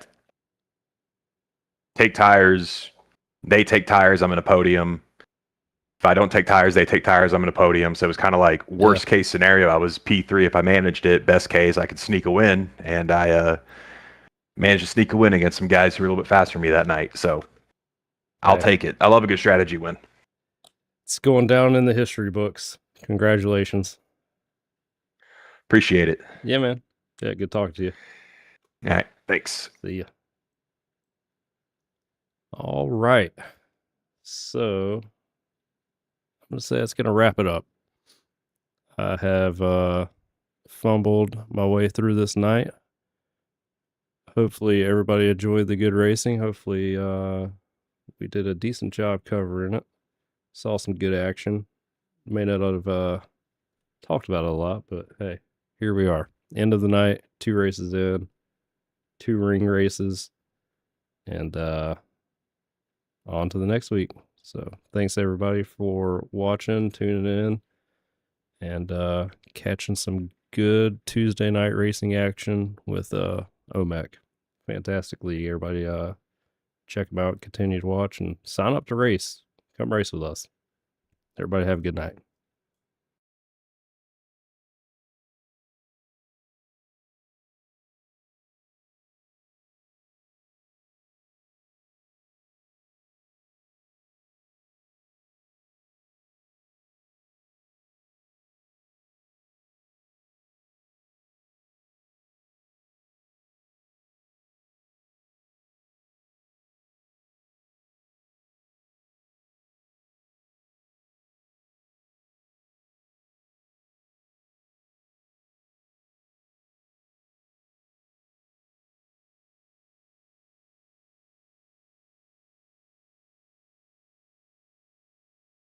take tires, they take tires, I'm in a podium. If I don't take tires, they take tires, I'm in a podium. So it was kind of like worst case scenario. I was P3 if I managed it. Best case, I could sneak a win. And I managed to sneak a win against some guys who were a little bit faster than me that night. So I'll take it. I love a good strategy win. It's going down in the history books. Congratulations. Appreciate it. Yeah, man. Yeah, good talking to you. All right. Thanks. See ya. All right. So I'm going to say that's going to wrap it up. I have fumbled my way through this night. Hopefully everybody enjoyed the good racing. Hopefully we did a decent job covering it. Saw some good action. May not have talked about it a lot, but hey, here we are. End of the night, 2 races in, 2 ring races, and on to the next week. So thanks everybody for watching, tuning in, and catching some good Tuesday night racing action with OMEC. Fantastic league. Everybody check them out, continue to watch, and sign up to race. Come race with us. Everybody have a good night.